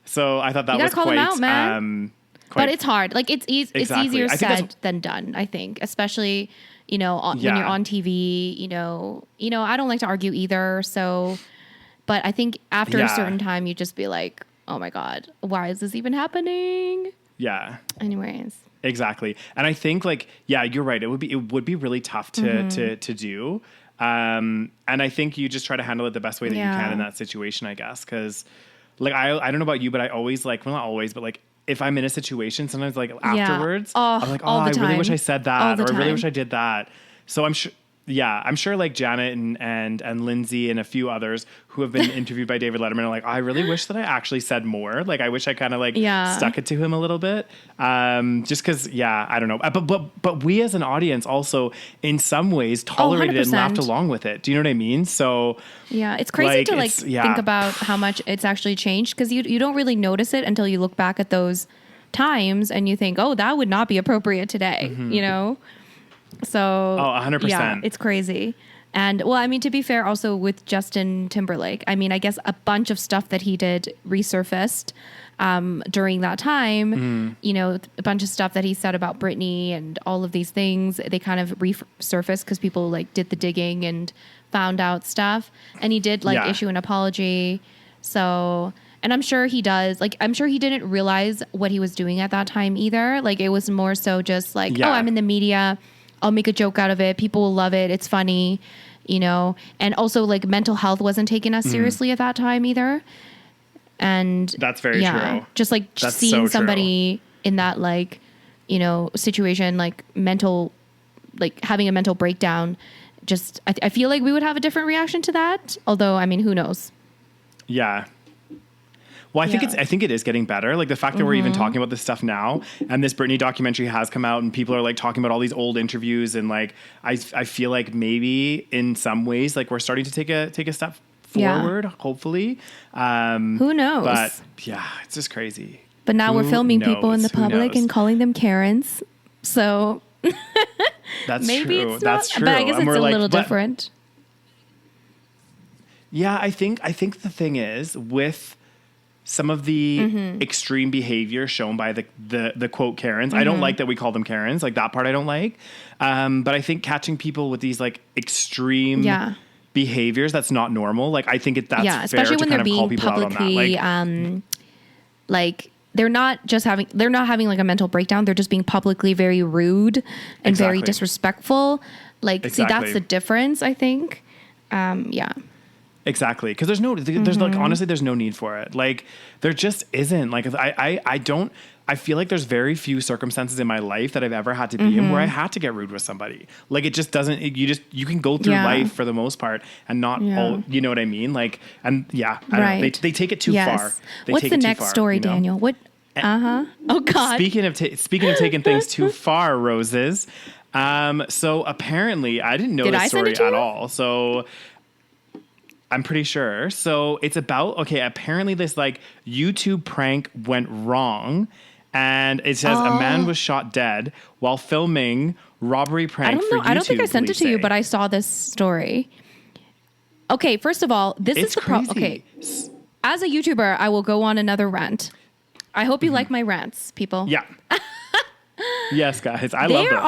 [SPEAKER 1] so I thought that was quite. Out, man.
[SPEAKER 2] But it's hard. Like it's easier said than done. I think, especially when you're on TV. You know, I don't like to argue either. So. But I think after a certain time, you just be like, oh my God, why is this even happening?
[SPEAKER 1] Yeah.
[SPEAKER 2] Anyways.
[SPEAKER 1] Exactly. And I think like, yeah, you're right. It would be really tough to do. And I think you just try to handle it the best way that you can in that situation, I guess. Cause like, I don't know about you, but I always like, well, not always, but like, if I'm in a situation, sometimes like afterwards, I'm like, oh, I really wish I said that, or I really wish I did that. So I'm sure. Yeah, I'm sure like Janet and Lindsay and a few others who have been interviewed by David Letterman are like, I really wish that I actually said more. Like, I wish I kind of like stuck it to him a little bit. Just because, I don't know. But we as an audience also in some ways tolerated it and laughed along with it. Do you know what I mean? So
[SPEAKER 2] yeah, it's crazy to think about how much it's actually changed, because you don't really notice it until you look back at those times and you think, oh, that would not be appropriate today, you know? So
[SPEAKER 1] 100%.
[SPEAKER 2] Yeah, it's crazy. And well, I mean, to be fair, also with Justin Timberlake, I mean, I guess a bunch of stuff that he did resurfaced during that time. You know, a bunch of stuff that he said about Britney and all of these things, they kind of resurfaced because people like did the digging and found out stuff. And he did like issue an apology. So, and I'm sure he does. Like, I'm sure he didn't realize what he was doing at that time either. Like, it was more so just like, oh, I'm in the media. I'll make a joke out of it. People will love it. It's funny, you know? And also like mental health wasn't taken as seriously at that time either. And
[SPEAKER 1] that's very true.
[SPEAKER 2] Just like seeing somebody in that like, you know, situation, like mental, like having a mental breakdown, just, I feel like we would have a different reaction to that. Although, I mean, who knows?
[SPEAKER 1] Yeah. Well, I think it is getting better. Like the fact that we're even talking about this stuff now, and this Britney documentary has come out, and people are like talking about all these old interviews, and like I feel like maybe in some ways like we're starting to take a step forward. Hopefully,
[SPEAKER 2] who knows?
[SPEAKER 1] But yeah, it's just crazy.
[SPEAKER 2] But now we're filming people in the public and calling them Karens. So
[SPEAKER 1] that's
[SPEAKER 2] maybe
[SPEAKER 1] true.
[SPEAKER 2] It's not,
[SPEAKER 1] that's true.
[SPEAKER 2] But I guess it's a little different.
[SPEAKER 1] Yeah, I think the thing is with some of the extreme behavior shown by the quote Karens. I don't like that we call them Karens. Like that part I don't like. But I think catching people with these like extreme behaviors, that's not normal. Like I think that's fair
[SPEAKER 2] especially
[SPEAKER 1] to
[SPEAKER 2] when
[SPEAKER 1] kind
[SPEAKER 2] they're
[SPEAKER 1] of call
[SPEAKER 2] being
[SPEAKER 1] people
[SPEAKER 2] publicly,
[SPEAKER 1] out on that.
[SPEAKER 2] like they're not having like a mental breakdown. They're just being publicly very rude and very disrespectful. Like, see, that's the difference, I think.
[SPEAKER 1] Exactly. Because there's like, honestly, there's no need for it. Like, there just isn't. Like, I feel like there's very few circumstances in my life that I've ever had to be in where I had to get rude with somebody. Like, it just doesn't, you can go through life for the most part and not all, you know what I mean? Like, and I don't know, they take it too far.
[SPEAKER 2] What's the next story, Daniel? What? Oh God.
[SPEAKER 1] Speaking of taking things too far, Roses. So apparently I didn't know this story at all. So I'm pretty sure. So it's about, apparently this like YouTube prank went wrong, and it says a man was shot dead while filming robbery prank for YouTube.
[SPEAKER 2] I don't think I sent it to you, but I saw this story. Okay, first of all, this is the problem. Okay, as a YouTuber, I will go on another rant. I hope you like my rants, people.
[SPEAKER 1] Yeah. Yes, guys. I love them.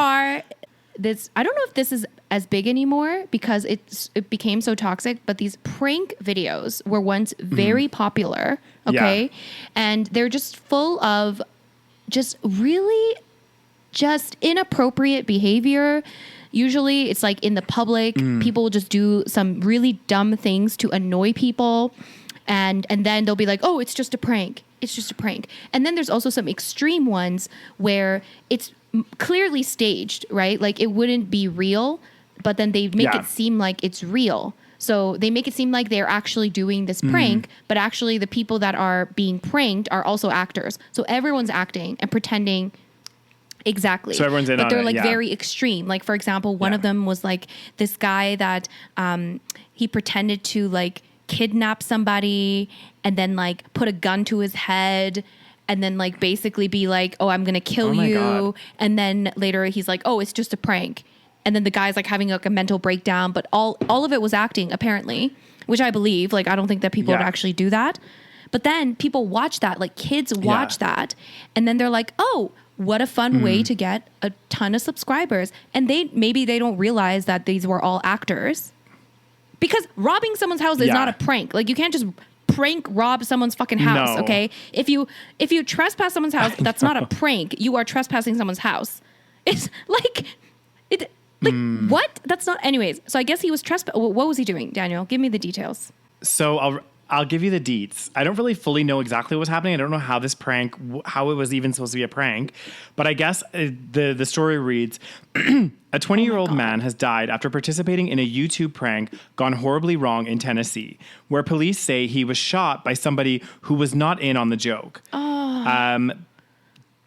[SPEAKER 2] I don't know if this is as big anymore because it became so toxic, but these prank videos were once very popular, okay? Yeah. And they're just full of just really just inappropriate behavior. Usually it's like in the public, people just do some really dumb things to annoy people. And then they'll be like, oh, it's just a prank. It's just a prank. And then there's also some extreme ones where it's clearly staged, right? Like it wouldn't be real, but then they make it seem like it's real. So they make it seem like they're actually doing this prank, but actually the people that are being pranked are also actors. So everyone's acting and pretending exactly. So everyone's in on it. But they're like very extreme. Like for example, one of them was like this guy that he pretended to like kidnap somebody and then like put a gun to his head and then like basically be like, oh, I'm going to kill you. God. And then later he's like, oh, it's just a prank. And then the guy's like having like a mental breakdown, but all of it was acting apparently, which I believe. Like, I don't think that people would actually do that. But then people watch that, like kids watch that. And then they're like, oh, what a fun way to get a ton of subscribers. And maybe they don't realize that these were all actors. Because robbing someone's house is not a prank. Like you can't just prank rob someone's fucking house, okay? If you trespass someone's house, that's not a prank. You are trespassing someone's house. It's like what? That's not. Anyways, so I guess he was what was he doing, Daniel? Give me the details.
[SPEAKER 1] So I'll give you the deets. I don't really fully know exactly what was happening. I don't know how this prank, how it was even supposed to be a prank, but I guess the story reads, a 20-year-old man has died after participating in a YouTube prank gone horribly wrong in Tennessee, where police say he was shot by somebody who was not in on the joke.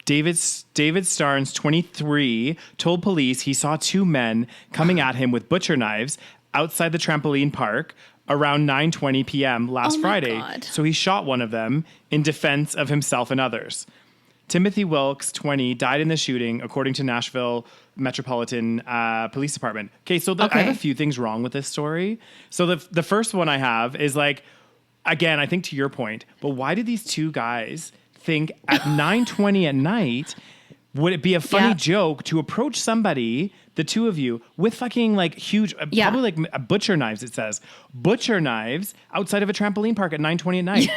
[SPEAKER 1] David Starnes, 23, told police he saw two men coming at him with butcher knives outside the trampoline park around 9:20 p.m. last Friday. God. So he shot one of them in defense of himself and others. Timothy Wilkes, 20, died in the shooting, according to Nashville Metropolitan Police Department. Okay, so I have a few things wrong with this story. So the first one I have is like, again, I think to your point, but why did these two guys think at 9:20 at night would it be a funny joke to approach somebody, the two of you, with fucking like huge, probably like butcher knives, it says. Butcher knives outside of a trampoline park at 9:20 at night.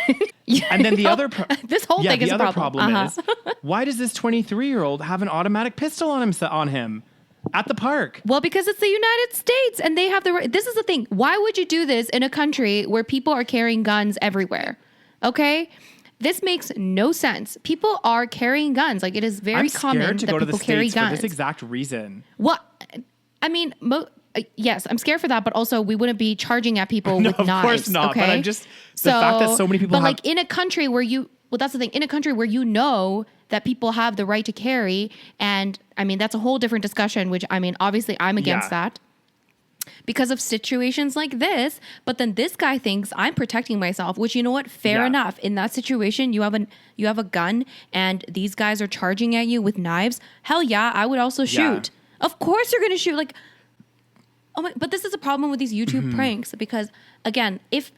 [SPEAKER 1] And then the other
[SPEAKER 2] this whole thing is a problem.
[SPEAKER 1] Is, why does this 23-year-old have an automatic pistol on him at the park?
[SPEAKER 2] Well, because it's the United States and they have the right. This is the thing. Why would you do this in a country where people are carrying guns everywhere? Okay? This makes no sense. People are carrying guns. Like, it is very common that people carry guns.
[SPEAKER 1] For this exact reason.
[SPEAKER 2] Well, I mean, yes, I'm scared for that, but also we wouldn't be charging at people with knives. Of course not, okay?
[SPEAKER 1] But I'm just, the fact that so many people
[SPEAKER 2] like in a country where that's the thing, in a country where you know that people have the right to carry, and I mean, that's a whole different discussion, which I mean, obviously I'm against that. Because of situations like this, but then this guy thinks I'm protecting myself, which, you know what, fair enough. In that situation, you have a gun and these guys are charging at you with knives. Hell yeah, I would also shoot. Of course you're going to shoot. Like, oh my, but this is a problem with these YouTube pranks because, again, if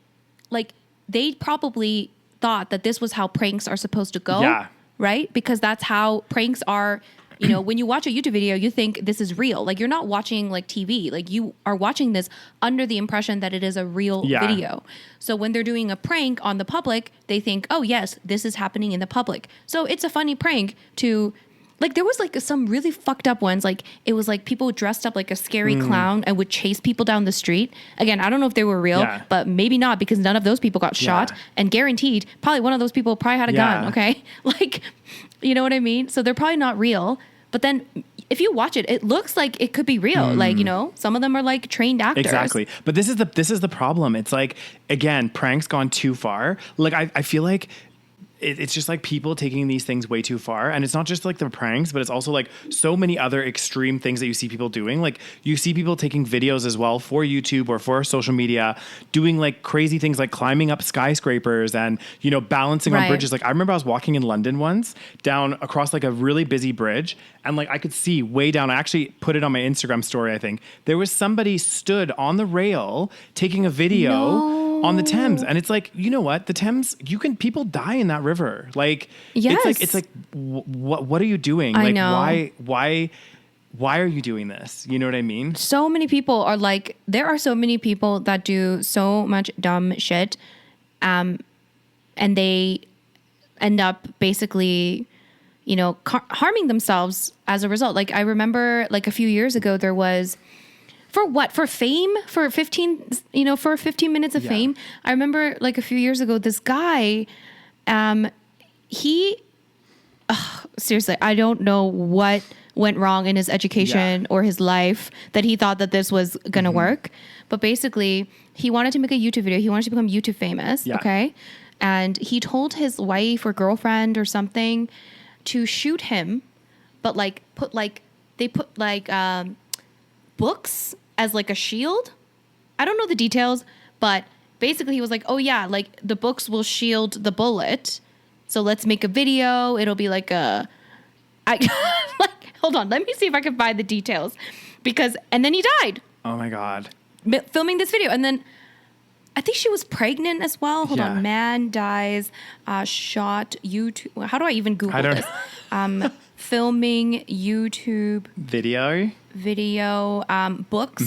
[SPEAKER 2] like they probably thought that this was how pranks are supposed to go, right? Because that's how pranks are. You know, when you watch a YouTube video, you think this is real. Like, you're not watching like TV. Like, you are watching this under the impression that it is a real video. So when they're doing a prank on the public, they think, oh yes, this is happening in the public. So it's a funny prank to like there was like some really fucked up ones. Like it was like people dressed up like a scary clown and would chase people down the street. Again, I don't know if they were real, but maybe not, because none of those people got shot, and guaranteed probably one of those people probably had a gun. Okay. Like, you know what I mean? So they're probably not real, but then if you watch it, it looks like it could be real. Like, you know, some of them are like trained actors.
[SPEAKER 1] Exactly. But this is the problem. It's like, again, pranks gone too far. Like I feel like it's just like people taking these things way too far. And it's not just like the pranks, but it's also like so many other extreme things that you see people doing. Like you see people taking videos as well for YouTube or for social media, doing like crazy things like climbing up skyscrapers and, you know, balancing on bridges. Like I remember I was walking in London once down across like a really busy bridge, and like I could see way down. I actually put it on my Instagram story, I think. There was somebody stood on the rail taking a video on the Thames. And it's like, you know what? The Thames, people die in that river. Like, it's like, what are you doing?
[SPEAKER 2] I
[SPEAKER 1] like,
[SPEAKER 2] know.
[SPEAKER 1] why are you doing this? You know what I mean?
[SPEAKER 2] So many people are like, there are so many people that do so much dumb shit. And they end up basically, you know, harming themselves as a result. Like I remember like a few years ago, there was, for what? For fame? For 15 minutes of fame? I remember like a few years ago, this guy, seriously, I don't know what went wrong in his education or his life that he thought that this was going to work. But basically, he wanted to make a YouTube video. He wanted to become YouTube famous. Yeah. Okay. And he told his wife or girlfriend or something to shoot him, but like put books as like a shield. I don't know the details, but basically he was like, oh yeah, like the books will shield the bullet. So let's make a video. It'll be like like, hold on, let me see if I can find the details, and then he died.
[SPEAKER 1] Oh my God.
[SPEAKER 2] Filming this video. And then I think she was pregnant as well. Hold on. Man dies, shot YouTube. How do I even Google this? Filming YouTube video, books.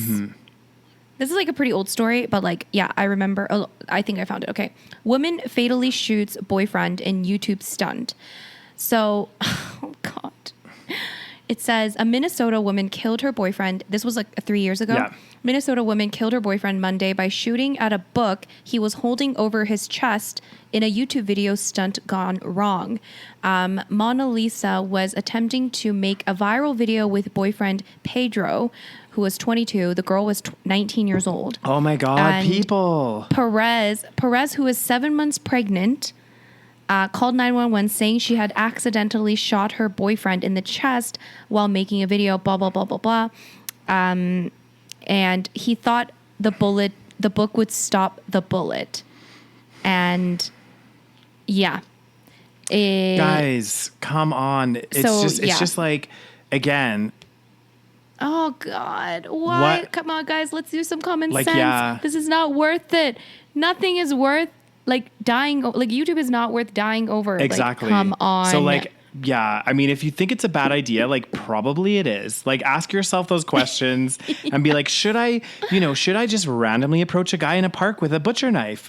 [SPEAKER 2] This is like a pretty old story, but like, yeah, I remember. Oh, I think I found it. Okay. Woman fatally shoots boyfriend in YouTube stunt. So, oh God. It says a Minnesota woman killed her boyfriend. This was like 3 years ago. Yeah. Minnesota woman killed her boyfriend Monday by shooting at a book he was holding over his chest in a YouTube video stunt gone wrong. Mona Lisa was attempting to make a viral video with boyfriend Pedro, who was 22. The girl was 19 years old.
[SPEAKER 1] Oh my God, and people.
[SPEAKER 2] Perez, who is 7 months pregnant, called 911 saying she had accidentally shot her boyfriend in the chest while making a video, blah, blah, blah, blah, blah. And he thought the book would stop the bullet. And yeah.
[SPEAKER 1] Guys, come on. It's just like, again.
[SPEAKER 2] Oh God. Why? What? Come on, guys. Let's do some common sense.
[SPEAKER 1] Yeah.
[SPEAKER 2] This is not worth it. Nothing is worth like dying. Like YouTube is not worth dying over.
[SPEAKER 1] Exactly.
[SPEAKER 2] Like, come on.
[SPEAKER 1] So like, yeah, I mean, if you think it's a bad idea, like probably it is. Like ask yourself those questions and be like, should I just randomly approach a guy in a park with a butcher knife?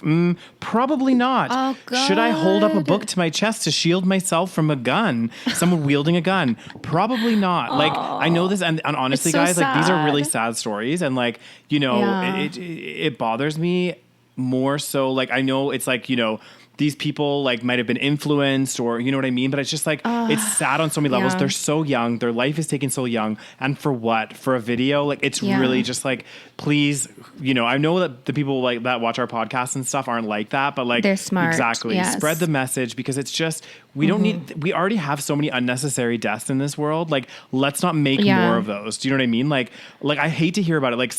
[SPEAKER 1] Probably not.
[SPEAKER 2] Oh, God.
[SPEAKER 1] Should I hold up a book to my chest to shield myself from a gun? Someone wielding a gun? Probably not. Oh, like I know this, and honestly, guys, like these are really sad stories, and like, you know, it bothers me more so. Like I know it's like, you know, these people like might have been influenced, or you know what I mean, but it's just like it's sad on so many levels. They're so young, their life is taken so young, and for what? For a video? Like it's really just like, please, you know, I know that the people like that watch our podcast and stuff aren't like that, but like
[SPEAKER 2] they're smart.
[SPEAKER 1] Exactly. Yes. Spread the message, because it's just we don't need, we already have so many unnecessary deaths in this world. Like let's not make more of those. Do you know what I mean? Like I hate to hear about it. Like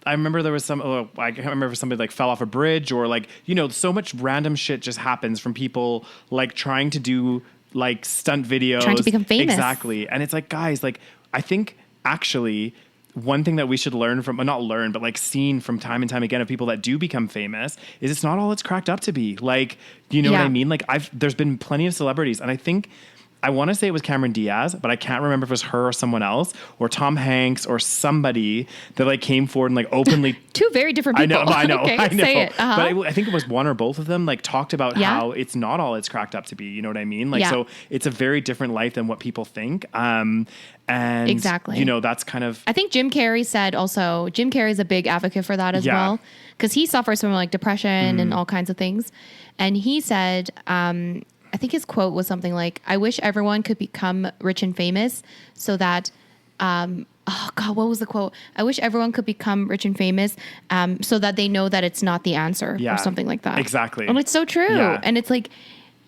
[SPEAKER 1] I remember there was I can't remember if somebody like fell off a bridge, or like, you know, so much random shit just happens from people like trying to do like stunt videos.
[SPEAKER 2] Trying to become famous.
[SPEAKER 1] Exactly. And it's like, guys, like I think actually one thing that we should learn from, not learn, but like seen from time and time again of people that do become famous is it's not all it's cracked up to be. Like, you know what I mean? Like there's been plenty of celebrities, and I think I want to say it was Cameron Diaz, but I can't remember if it was her or someone else or Tom Hanks or somebody that like came forward and like openly.
[SPEAKER 2] Two very different people.
[SPEAKER 1] I know.
[SPEAKER 2] Okay,
[SPEAKER 1] I know.
[SPEAKER 2] say it.
[SPEAKER 1] But I think it was one or both of them like talked about how it's not all it's cracked up to be. You know what I mean? Like, so it's a very different life than what people think. And
[SPEAKER 2] exactly,
[SPEAKER 1] you know, that's kind of,
[SPEAKER 2] I think Jim Carrey said also, Jim Carrey's a big advocate for that as well. Cause he suffers from like depression and all kinds of things. And he said, I think his quote was something like, I wish everyone could become rich and famous so that, oh God, what was the quote? I wish everyone could become rich and famous so that they know that it's not the answer or something like that.
[SPEAKER 1] Exactly.
[SPEAKER 2] And it's so true. Yeah. And it's like,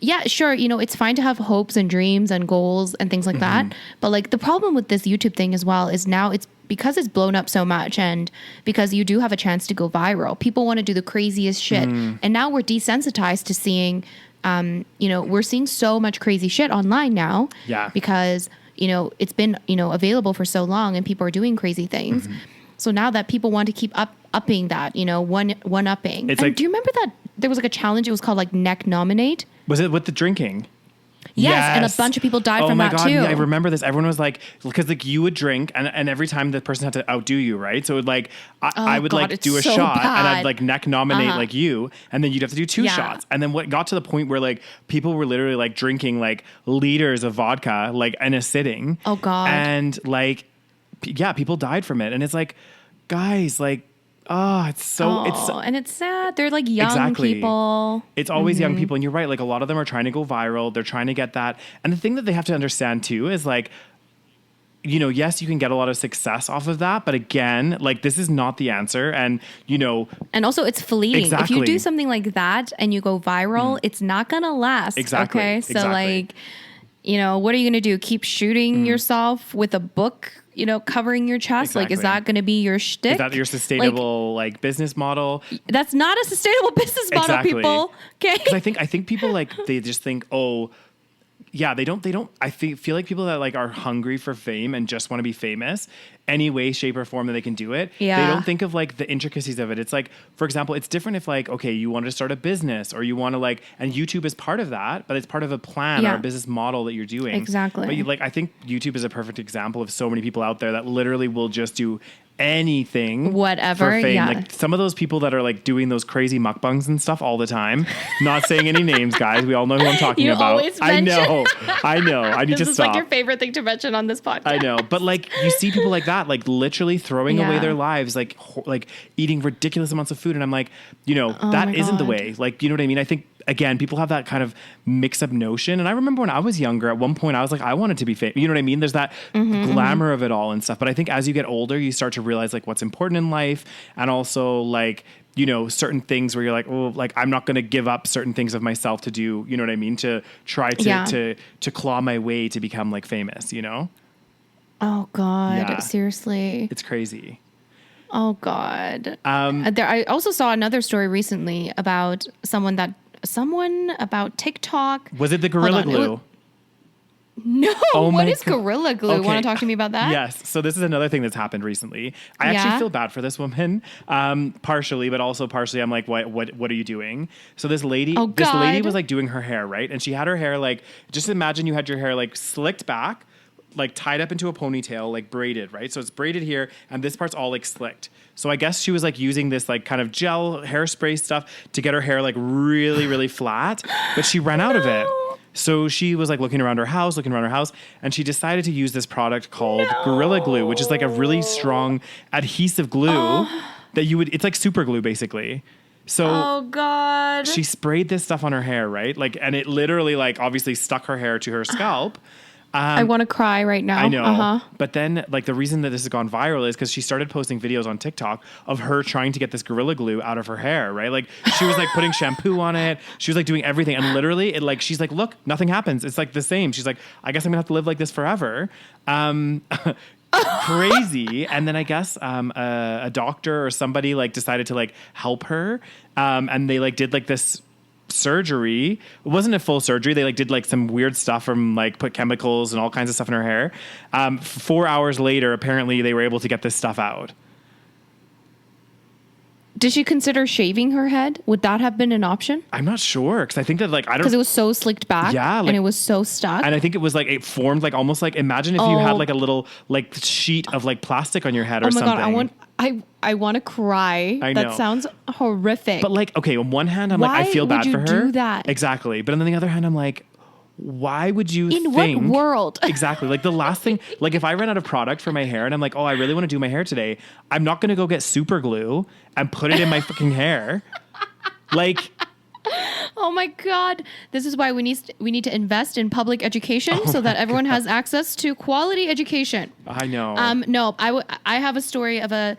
[SPEAKER 2] yeah, sure. You know, it's fine to have hopes and dreams and goals and things like that. But like the problem with this YouTube thing as well is now it's because it's blown up so much and because you do have a chance to go viral. People want to do the craziest shit. And now we're desensitized to seeing, you know, we're seeing so much crazy shit online now.
[SPEAKER 1] Yeah.
[SPEAKER 2] Because, you know, it's been, you know, available for so long and people are doing crazy things. So now that people want to keep upping that, you know, one-upping.
[SPEAKER 1] It's
[SPEAKER 2] and
[SPEAKER 1] like,
[SPEAKER 2] do you remember that there was like a challenge? It was called like Neck Nominate.
[SPEAKER 1] Was it with the drinking?
[SPEAKER 2] Yes, and a bunch of people died from that too.
[SPEAKER 1] Yeah, I remember this. Everyone was like, because like you would drink, and every time the person had to outdo you, right? So it would like, I would like do a shot, and I'd like neck nominate like you, and then you'd have to do two shots. And then what got to the point where like people were literally like drinking like liters of vodka like in a sitting.
[SPEAKER 2] Oh God.
[SPEAKER 1] And like, yeah, people died from it, and it's like, guys, like. Oh, it's so,
[SPEAKER 2] and it's sad. They're like young people.
[SPEAKER 1] It's always young people. And you're right. Like a lot of them are trying to go viral. They're trying to get that. And the thing that they have to understand too is like, you know, yes, you can get a lot of success off of that. But again, like this is not the answer. And, you know.
[SPEAKER 2] And also it's fleeting.
[SPEAKER 1] Exactly.
[SPEAKER 2] If you do something like that and you go viral, it's not going to last.
[SPEAKER 1] Exactly.
[SPEAKER 2] Okay. So like, you know, what are you going to do? Keep shooting yourself with a book? You know, covering your chest. Like, is that going to be your shtick?
[SPEAKER 1] Is that your sustainable like business model?
[SPEAKER 2] That's not a sustainable business model, people. Okay.
[SPEAKER 1] Because I think people like they just think, oh, yeah, they don't. I feel like people that like are hungry for fame and just want to be famous any way, shape, or form that they can do it. Yeah. They don't think of like the intricacies of it. It's like, for example, it's different if like, okay, you want to start a business or you want to like, and YouTube is part of that, but it's part of a plan or a business model that you're doing.
[SPEAKER 2] Exactly.
[SPEAKER 1] But you, like, I think YouTube is a perfect example of so many people out there that literally will just do anything,
[SPEAKER 2] whatever,
[SPEAKER 1] for fame. Like some of those people that are like doing those crazy mukbangs and stuff all the time. Not saying any names, guys. We all know who I'm talking about.
[SPEAKER 2] Always
[SPEAKER 1] I know. I need to stop.
[SPEAKER 2] This is like your favorite thing to mention on this podcast.
[SPEAKER 1] I know, but like you see people like that, like literally throwing away their lives, like eating ridiculous amounts of food, and I'm like, you know, that isn't the way. Like, you know what I mean? I think. Again, people have that kind of mix up notion. And I remember when I was younger, at one point I was like, I wanted to be famous. You know what I mean? There's that glamour of it all and stuff. But I think as you get older, you start to realize like what's important in life. And also like, you know, certain things where you're like, oh, like I'm not going to give up certain things of myself to do, you know what I mean? To try to claw my way to become like famous, you know?
[SPEAKER 2] Oh God, seriously.
[SPEAKER 1] It's crazy.
[SPEAKER 2] Oh God. I also saw another story recently about someone about TikTok.
[SPEAKER 1] Was it the Gorilla Glue?
[SPEAKER 2] No. What is Gorilla Glue? Okay. Want to talk to me about that?
[SPEAKER 1] Yes. So this is another thing that's happened recently. I actually feel bad for this woman, partially, but also partially I'm like, what are you doing? So this lady was like doing her hair, right? And she had her hair like, just imagine you had your hair like slicked back, like tied up into a ponytail, like braided, right? So it's braided here and this part's all like slicked. So I guess she was like using this like kind of gel hairspray stuff to get her hair like really, really flat, but she ran out of it. So she was like looking around her house, and she decided to use this product called Gorilla Glue, which is like a really strong adhesive glue that it's like super glue basically. So
[SPEAKER 2] oh God,
[SPEAKER 1] she sprayed this stuff on her hair, right? Like, and it literally like obviously stuck her hair to her scalp.
[SPEAKER 2] I want to cry right now.
[SPEAKER 1] I know. But then like the reason that this has gone viral is because she started posting videos on TikTok of her trying to get this Gorilla Glue out of her hair, right? Like she was like putting shampoo on it. She was like doing everything. And literally it like, she's like, look, nothing happens. It's like the same. She's like, I guess I'm gonna have to live like this forever. Crazy. And then I guess a doctor or somebody like decided to like help her. And they like did like this surgery. It wasn't a full surgery. They like did like some weird stuff from like put chemicals and all kinds of stuff in her hair. 4 hours later, apparently they were able to get this stuff out.
[SPEAKER 2] Did she consider shaving her head? Would that have been an option?
[SPEAKER 1] I'm not sure. Cause I think that like, I don't,
[SPEAKER 2] because it was so slicked back.
[SPEAKER 1] Yeah. Like,
[SPEAKER 2] and it was so stuck.
[SPEAKER 1] And I think it was like, it formed like almost like, imagine if you had like a little like sheet of like plastic on your head or something.
[SPEAKER 2] Oh my God. I want to cry.
[SPEAKER 1] I know.
[SPEAKER 2] That sounds horrific.
[SPEAKER 1] But like, okay, on one hand, I'm like, I feel bad for her.
[SPEAKER 2] Why would you do that?
[SPEAKER 1] Exactly. But on the other hand, I'm like, why would you
[SPEAKER 2] In
[SPEAKER 1] think...
[SPEAKER 2] what world?
[SPEAKER 1] Exactly. Like the last thing, like if I ran out of product for my hair and I'm like, oh, I really want to do my hair today, I'm not going to go get super glue and put it in my fucking hair. Like...
[SPEAKER 2] Oh my God. This is why we need to invest in public education so that everyone has access to quality education.
[SPEAKER 1] I know.
[SPEAKER 2] No, I have a story of a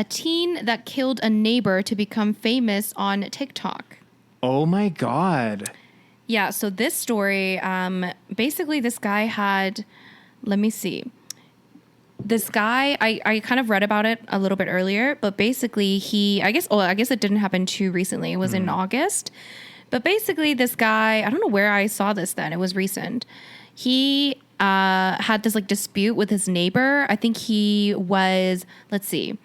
[SPEAKER 2] teen that killed a neighbor to become famous on TikTok.
[SPEAKER 1] Oh my God.
[SPEAKER 2] Yeah, so this story, basically this guy had, let me see. This guy, I kind of read about it a little bit earlier, but basically I guess it didn't happen too recently. It was in August. But basically this guy, I don't know where I saw this then. It was recent. He had this like dispute with his neighbor. I think he was, let's see.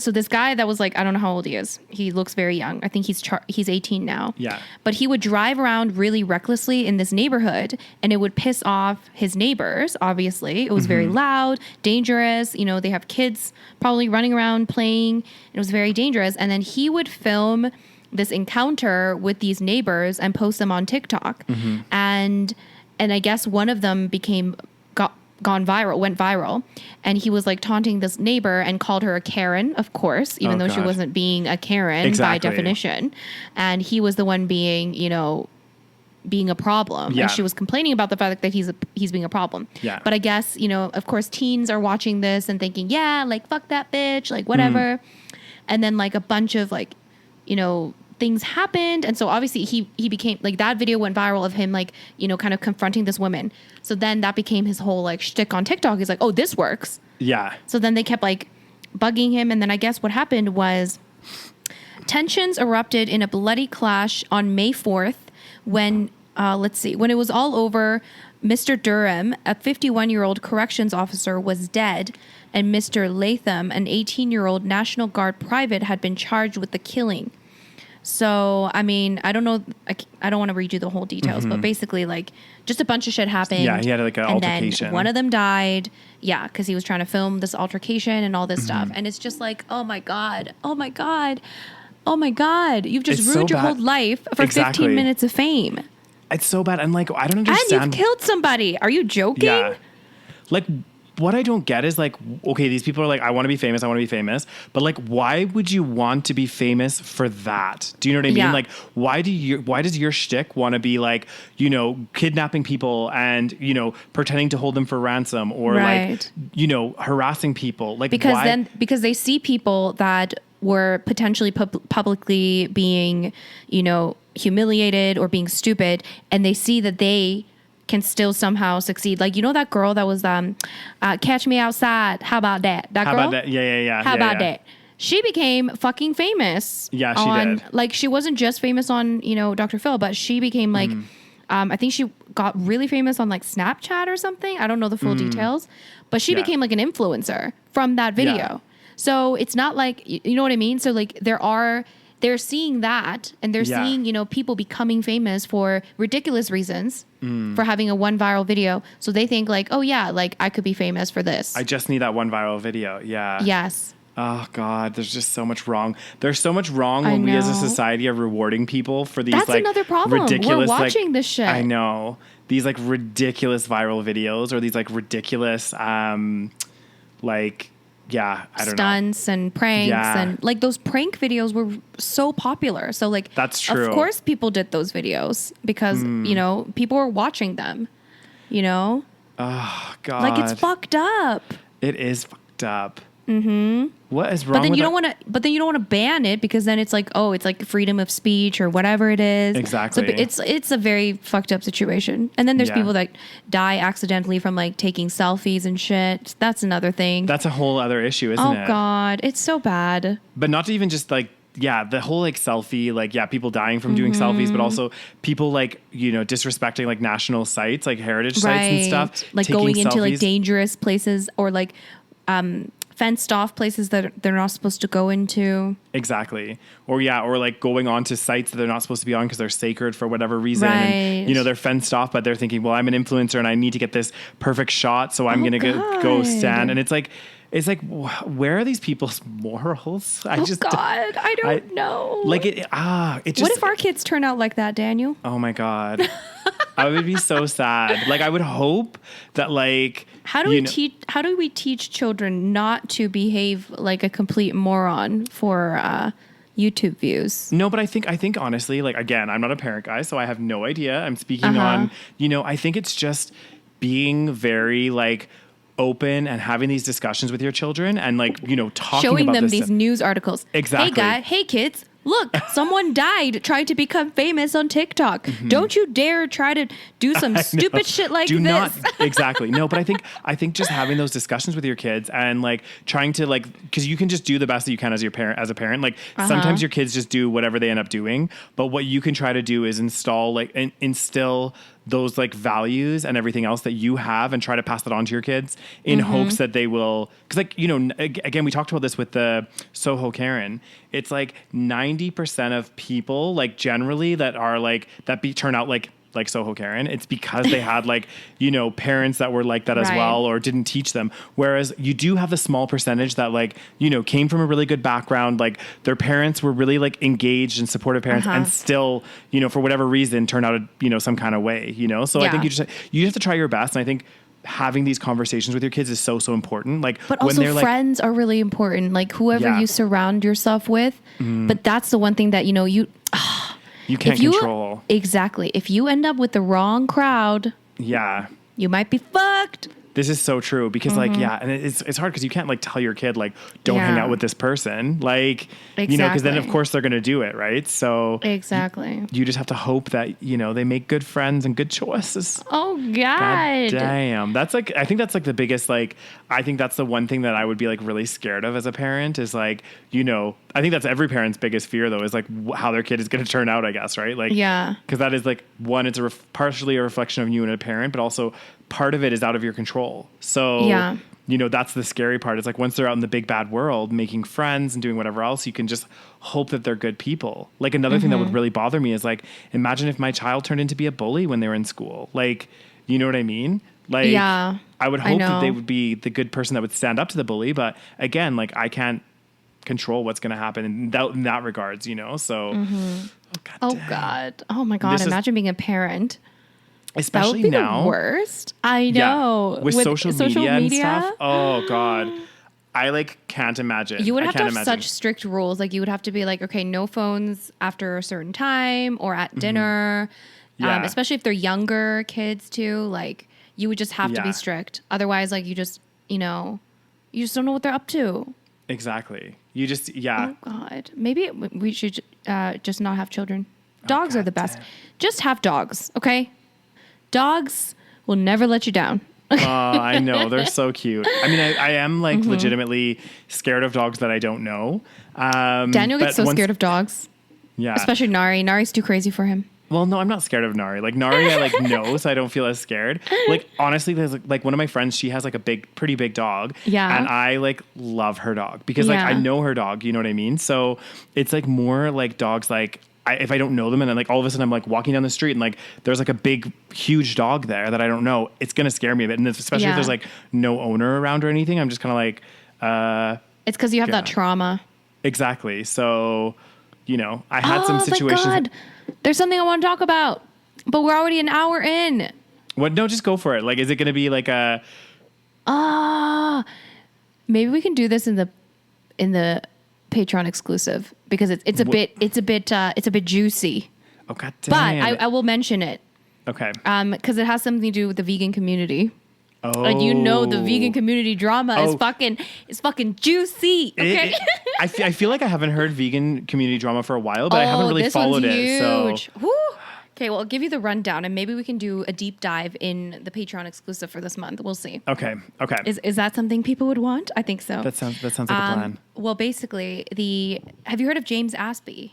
[SPEAKER 2] So this guy that was like, I don't know how old he is. He looks very young. I think he's 18 now.
[SPEAKER 1] Yeah.
[SPEAKER 2] But he would drive around really recklessly in this neighborhood and it would piss off his neighbors, obviously. It was very loud, dangerous. You know, they have kids probably running around playing. It was very dangerous. And then he would film this encounter with these neighbors and post them on TikTok. And I guess one of them went viral, and he was like taunting this neighbor and called her a Karen, of course, even though she wasn't being a Karen by definition. And he was the one being, being a problem.
[SPEAKER 1] Yeah.
[SPEAKER 2] And she was complaining about the fact that he's being a problem.
[SPEAKER 1] Yeah.
[SPEAKER 2] But I guess, of course, teens are watching this and thinking, yeah, like, fuck that bitch, like, whatever. And then like a bunch of like, things happened. And so obviously he became like, that video went viral of him like, kind of confronting this woman. So then that became his whole like shtick on TikTok. He's like, oh, this works.
[SPEAKER 1] Yeah.
[SPEAKER 2] So then they kept like bugging him. And then I guess what happened was tensions erupted in a bloody clash on May 4th when, when it was all over, Mr. Durham, a 51-year-old corrections officer, was dead. And Mr. Latham, an 18-year-old National Guard private, had been charged with the killing. So, I mean, I don't know. I don't want to read you the whole details, but basically, like, just a bunch of shit happened.
[SPEAKER 1] Yeah, he had like an altercation.
[SPEAKER 2] Then one of them died. Yeah, because he was trying to film this altercation and all this stuff. And it's just like, oh my God, oh my God, oh my God. You've just ruined your whole life for 15 minutes of fame.
[SPEAKER 1] It's so bad. I'm like, I don't understand.
[SPEAKER 2] And you've killed somebody. Are you joking?
[SPEAKER 1] Yeah. Like, what I don't get is like, okay, these people are like, I want to be famous. But like, why would you want to be famous for that? Do you know what I mean?
[SPEAKER 2] Yeah.
[SPEAKER 1] Like, why does your shtick want to be like, kidnapping people and, pretending to hold them for ransom or like, harassing people? Like,
[SPEAKER 2] because they see people that were potentially publicly being, humiliated or being stupid, and they see that they can still somehow succeed. Like, that girl that was Catch Me Outside. How about that? That girl?
[SPEAKER 1] How about that? Yeah.
[SPEAKER 2] How about that? She became fucking famous.
[SPEAKER 1] Yeah, she did.
[SPEAKER 2] Like, she wasn't just famous on, Dr. Phil, but she became like, I think she got really famous on like Snapchat or something. I don't know the full details, but she became like an influencer from that video. Yeah. So it's not like, you know what I mean? So like they're seeing that, and they're seeing, people becoming famous for ridiculous reasons for having a one viral video. So they think like, oh yeah, like I could be famous for this.
[SPEAKER 1] I just need that one viral video. Yeah.
[SPEAKER 2] Yes.
[SPEAKER 1] Oh God, there's just so much wrong. There's so much wrong when we as a society are rewarding people for these
[SPEAKER 2] That's
[SPEAKER 1] like
[SPEAKER 2] another problem.
[SPEAKER 1] ridiculous,
[SPEAKER 2] we're watching this shit.
[SPEAKER 1] I know. These like ridiculous viral videos or these like ridiculous I don't know.
[SPEAKER 2] Stunts and pranks and like those prank videos were so popular. So like
[SPEAKER 1] that's true.
[SPEAKER 2] Of course people did those videos because, people were watching them,
[SPEAKER 1] Oh God.
[SPEAKER 2] Like it's fucked up.
[SPEAKER 1] It is fucked up. Mm-hmm. What is wrong?
[SPEAKER 2] But then you don't want to. But then you don't want to ban it because then it's like, oh, it's like freedom of speech or whatever it is.
[SPEAKER 1] Exactly.
[SPEAKER 2] So it's a very fucked up situation. And then there's people that die accidentally from like taking selfies and shit. That's another thing.
[SPEAKER 1] That's a whole other issue, isn't it?
[SPEAKER 2] Oh God, it's so bad.
[SPEAKER 1] But not to even just like. Yeah, the whole like selfie, like people dying from doing selfies, but also people like, disrespecting like national sites, like heritage sites and stuff.
[SPEAKER 2] Like going into
[SPEAKER 1] selfies.
[SPEAKER 2] like dangerous places or like fenced off places that they're not supposed to go into.
[SPEAKER 1] Exactly. Or like going on to sites that they're not supposed to be on because they're sacred for whatever reason.
[SPEAKER 2] Right.
[SPEAKER 1] And, they're fenced off, but they're thinking, well, I'm an influencer and I need to get this perfect shot. So I'm going to go stand. And it's like, where are these people's morals? I
[SPEAKER 2] don't know.
[SPEAKER 1] Like it just.
[SPEAKER 2] What if our kids turn out like that, Daniel?
[SPEAKER 1] Oh my God. I would be so sad. Like, I would hope that, like,
[SPEAKER 2] how do we teach children not to behave like a complete moron for YouTube views?
[SPEAKER 1] No, but I think honestly, like, again, I'm not a parent guy, so I have no idea. I'm speaking on, I think it's just being very, like, open and having these discussions with your children and, like, talking
[SPEAKER 2] showing
[SPEAKER 1] about
[SPEAKER 2] them
[SPEAKER 1] this
[SPEAKER 2] these
[SPEAKER 1] stuff.
[SPEAKER 2] News articles.
[SPEAKER 1] Exactly.
[SPEAKER 2] Hey kids, look, someone died trying to become famous on TikTok. Mm-hmm. Don't you dare try to do some stupid shit like this.
[SPEAKER 1] Not exactly. No, but I think just having those discussions with your kids and, like, trying to, like, because you can just do the best that you can as a parent. Like, sometimes your kids just do whatever they end up doing, but what you can try to do is instill those, like, values and everything else that you have and try to pass that on to your kids in hopes that they will, because, like, again, we talked about this with the Soho Karen. It's like 90% of people, like, generally that are like, turn out like Soho Karen, it's because they had, like, parents that were like that as well, or didn't teach them. Whereas you do have the small percentage that, like, came from a really good background, like their parents were really, like, engaged and supportive parents and still, for whatever reason turned out, some kind of way, So I think you have to try your best. And I think having these conversations with your kids is so important. Like,
[SPEAKER 2] but also when friends are really important, like whoever you surround yourself with. But that's the one thing that,
[SPEAKER 1] you can't control.
[SPEAKER 2] Exactly. If you end up with the wrong crowd, you might be fucked.
[SPEAKER 1] This is so true because and it's hard because you can't, like, tell your kid, like, don't hang out with this person, like, because then of course they're going to do it. Right. So
[SPEAKER 2] exactly.
[SPEAKER 1] You just have to hope that, they make good friends and good choices.
[SPEAKER 2] Oh God.
[SPEAKER 1] God damn. That's like, I think that's like the biggest, like, I think that's the one thing that I would be, like, really scared of as a parent is, like, I think that's every parent's biggest fear though, is, like, how their kid is going to turn out, I guess. Right. Like, because that is, like, one, it's partially a reflection of you and a parent, but also part of it is out of your control. So, that's the scary part. It's like once they're out in the big bad world, making friends and doing whatever else, you can just hope that they're good people. Like, another thing that would really bother me is, like, imagine if my child turned into be a bully when they were in school. Like, you know what I mean? Like, I would hope that they would be the good person that would stand up to the bully. But again, like, I can't control what's going to happen in that regards, So,
[SPEAKER 2] oh God. Oh my God. Imagine being a parent.
[SPEAKER 1] Especially
[SPEAKER 2] that would be
[SPEAKER 1] now.
[SPEAKER 2] The worst. I know.
[SPEAKER 1] Yeah. With social media and stuff. Oh God. I, like, can't imagine.
[SPEAKER 2] You would have to have such strict rules. Like, you would have to be like, okay, no phones after a certain time or at dinner. Especially if they're younger kids too. Like, you would just have to be strict. Otherwise, like, you just don't know what they're up to.
[SPEAKER 1] Exactly. You just,
[SPEAKER 2] Oh God. Maybe we should just not have children. Dogs are the best. Damn. Just have dogs. Okay. Dogs will never let you down.
[SPEAKER 1] I know. They're so cute. I mean, I am, like, legitimately scared of dogs that I don't know.
[SPEAKER 2] Daniel gets so scared of dogs.
[SPEAKER 1] Yeah.
[SPEAKER 2] Especially Nari. Nari's too crazy for him.
[SPEAKER 1] Well, no, I'm not scared of Nari. Like, Nari, I, like, know, so I don't feel as scared. Like, honestly, there's, like, one of my friends, she has, like, a pretty big dog.
[SPEAKER 2] Yeah.
[SPEAKER 1] And I, like, love her dog because, like, I know her dog, you know what I mean? So it's, like, more like dogs, like, if I don't know them and then, like, all of a sudden I'm, like, walking down the street and, like, there's, like, a big, huge dog there that I don't know, it's going to scare me a bit. And especially if there's, like, no owner around or anything, I'm just kind of like,
[SPEAKER 2] it's because you have that trauma.
[SPEAKER 1] Exactly. So, I had some situations.
[SPEAKER 2] Thank God. There's something I want to talk about, but we're already an hour in.
[SPEAKER 1] What? No, just go for it. Like, is it going to be like a...
[SPEAKER 2] Maybe we can do this in the Patreon exclusive because it's a bit juicy.
[SPEAKER 1] Oh God damn.
[SPEAKER 2] But I will mention it.
[SPEAKER 1] Okay.
[SPEAKER 2] Because it has something to do with the vegan community.
[SPEAKER 1] Oh.
[SPEAKER 2] And the vegan community drama is fucking juicy. Okay.
[SPEAKER 1] I feel like I haven't heard vegan community drama for a while, but I haven't really followed it. So.
[SPEAKER 2] Woo. Okay, well, I'll give you the rundown, and maybe we can do a deep dive in the Patreon exclusive for this month. We'll see.
[SPEAKER 1] Okay.
[SPEAKER 2] Is that something people would want? I think so.
[SPEAKER 1] That sounds like a plan.
[SPEAKER 2] Well, basically, have you heard of James Aspey?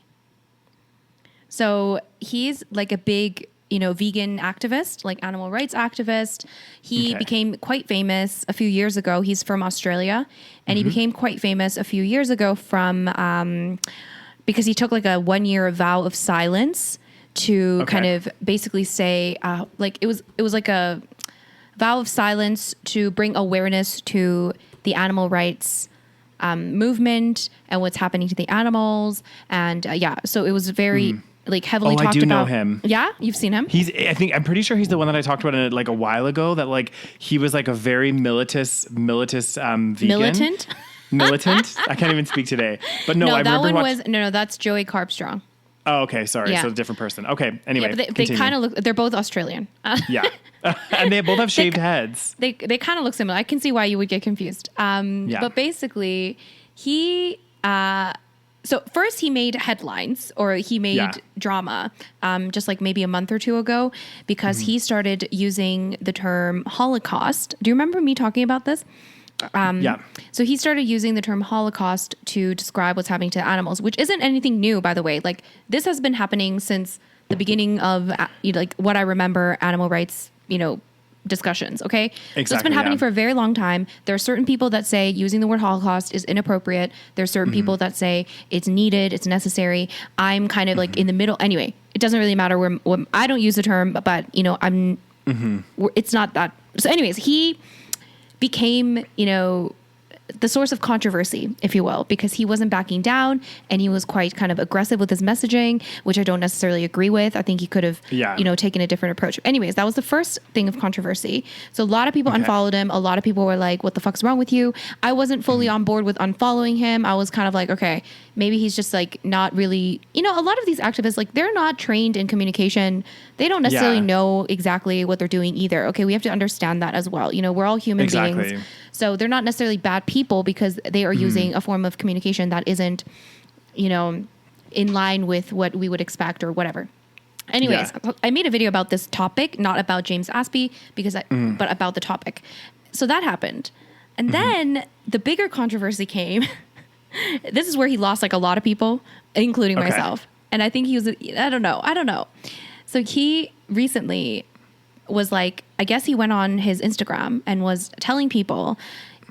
[SPEAKER 2] So he's like a big vegan activist, like animal rights activist. He became quite famous a few years ago. He's from Australia, and he became quite famous a few years ago from because he took like a 1 year vow of silence to kind of basically say like it was like a vow of silence to bring awareness to the animal rights movement and what's happening to the animals. And so it was very like heavily talked about. I do know
[SPEAKER 1] him.
[SPEAKER 2] Yeah, you've seen him.
[SPEAKER 1] I'm pretty sure he's the one that I talked about in like a while ago. That like he was like a very militant vegan. Militant. I can't even speak today. But no, I
[SPEAKER 2] that
[SPEAKER 1] remember
[SPEAKER 2] one was no. That's Joey Carbstrong.
[SPEAKER 1] Oh, okay. Sorry. Yeah. So a different person. Okay. Anyway,
[SPEAKER 2] but they kind of look. They're both Australian.
[SPEAKER 1] Yeah, and they both have shaved heads.
[SPEAKER 2] They kind of look similar. I can see why you would get confused. But basically, he. So first he made headlines, or he made drama, just like maybe a month or two ago, because he started using the term Holocaust. Do you remember me talking about this? So he started using the term Holocaust to describe what's happening to animals, which isn't anything new, by the way. Like this has been happening since the beginning of like what I remember animal rights, discussions. Okay. Exactly, so it's been happening for a very long time. There are certain people that say using the word Holocaust is inappropriate. There are certain people that say it's needed, it's necessary. I'm kind of like in the middle. Anyway, it doesn't really matter where I don't use the term, but I'm, it's not that. So anyways, he became, the source of controversy, if you will, because he wasn't backing down and he was quite kind of aggressive with his messaging, which I don't necessarily agree with. I think he could have, taken a different approach. Anyways, that was the first thing of controversy. So a lot of people unfollowed him. A lot of people were like, what the fuck's wrong with you? I wasn't fully on board with unfollowing him. I was kind of like, okay, maybe he's just like not really, a lot of these activists, like they're not trained in communication. They don't necessarily know exactly what they're doing either. Okay. We have to understand that as well. We're all human beings. So they're not necessarily bad people because they are using a form of communication that isn't, in line with what we would expect or whatever. Anyways, I made a video about this topic, not about James Aspey, but about the topic. So that happened. And then the bigger controversy came. This is where he lost like a lot of people, including myself. And I think he was, I don't know. So he recently was like, I guess he went on his Instagram and was telling people,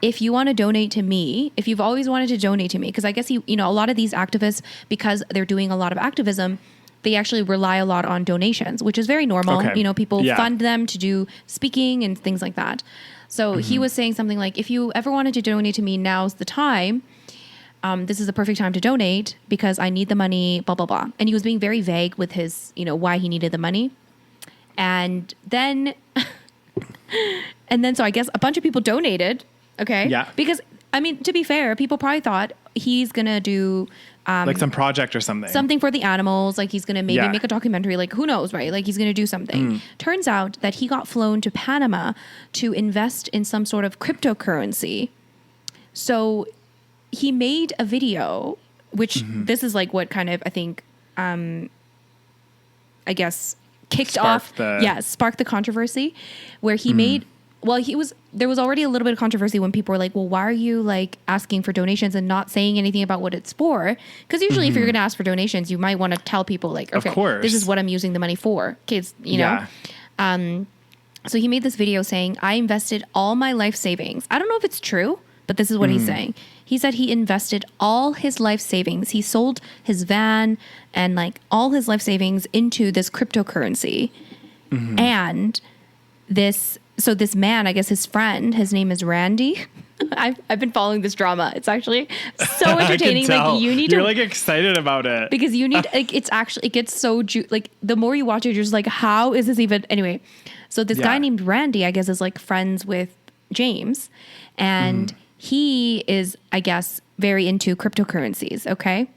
[SPEAKER 2] if you want to donate to me, if you've always wanted to donate to me, because I guess a lot of these activists, because they're doing a lot of activism, they actually rely a lot on donations, which is very normal. Okay. People fund them to do speaking and things like that. So he was saying something like, if you ever wanted to donate to me, now's the time. This is the perfect time to donate because I need the money, blah, blah, blah. And he was being very vague with his, why he needed the money. And then, so I guess a bunch of people donated. Okay. Yeah. Because, to be fair, people probably thought he's going to do,
[SPEAKER 1] like some project or something.
[SPEAKER 2] Something for the animals. Like he's going to maybe make a documentary. Like who knows, right? Like he's going to do something. Turns out that he got flown to Panama to invest in some sort of cryptocurrency. So he made a video, which this is like what kind of, I think, I guess, sparked the controversy, where he made, there was already a little bit of controversy when people were like, well, why are you like asking for donations and not saying anything about what it's for? Because usually if you're going to ask for donations, you might want to tell people like, okay, this is what I'm using the money for. Kids, know. So he made this video saying, I invested all my life savings. I don't know if it's true, but this is what he's saying. He said he invested all his life savings. He sold his van and like all his life savings into this cryptocurrency. And this man, I guess his friend, his name is Randy. I've been following this drama. It's actually so entertaining. Like
[SPEAKER 1] you're like excited about it
[SPEAKER 2] because you need. Like it's actually, it gets so like the more you watch it, you're just like, how is this even? Anyway, so this guy named Randy, I guess, is like friends with James, and he is, I guess, very into cryptocurrencies. Okay.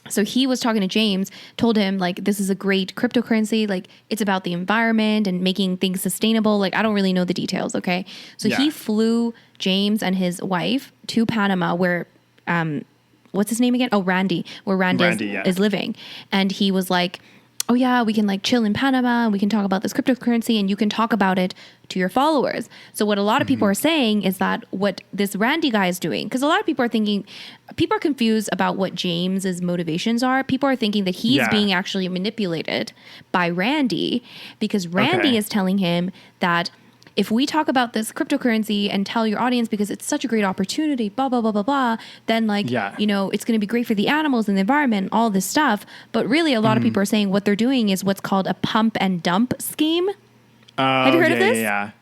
[SPEAKER 2] So he was talking to James, told him like, this is a great cryptocurrency. Like it's about the environment and making things sustainable. Like I don't really know the details. Okay. So he flew James and his wife to Panama where, what's his name again? Oh, Randy, where Randy is living. And he was like, oh yeah, we can like chill in Panama and we can talk about this cryptocurrency and you can talk about it to your followers. So what a lot of people are saying is that what this Randy guy is doing, because a lot of people are confused about what James's motivations are. People are thinking that he's being actually manipulated by Randy because Randy is telling him that if we talk about this cryptocurrency and tell your audience because it's such a great opportunity, blah, blah, blah, blah, blah, then like, you know, it's going to be great for the animals and the environment, all this stuff. But really a lot of people are saying what they're doing is what's called a pump and dump scheme. Have you heard of this?
[SPEAKER 1] Yeah.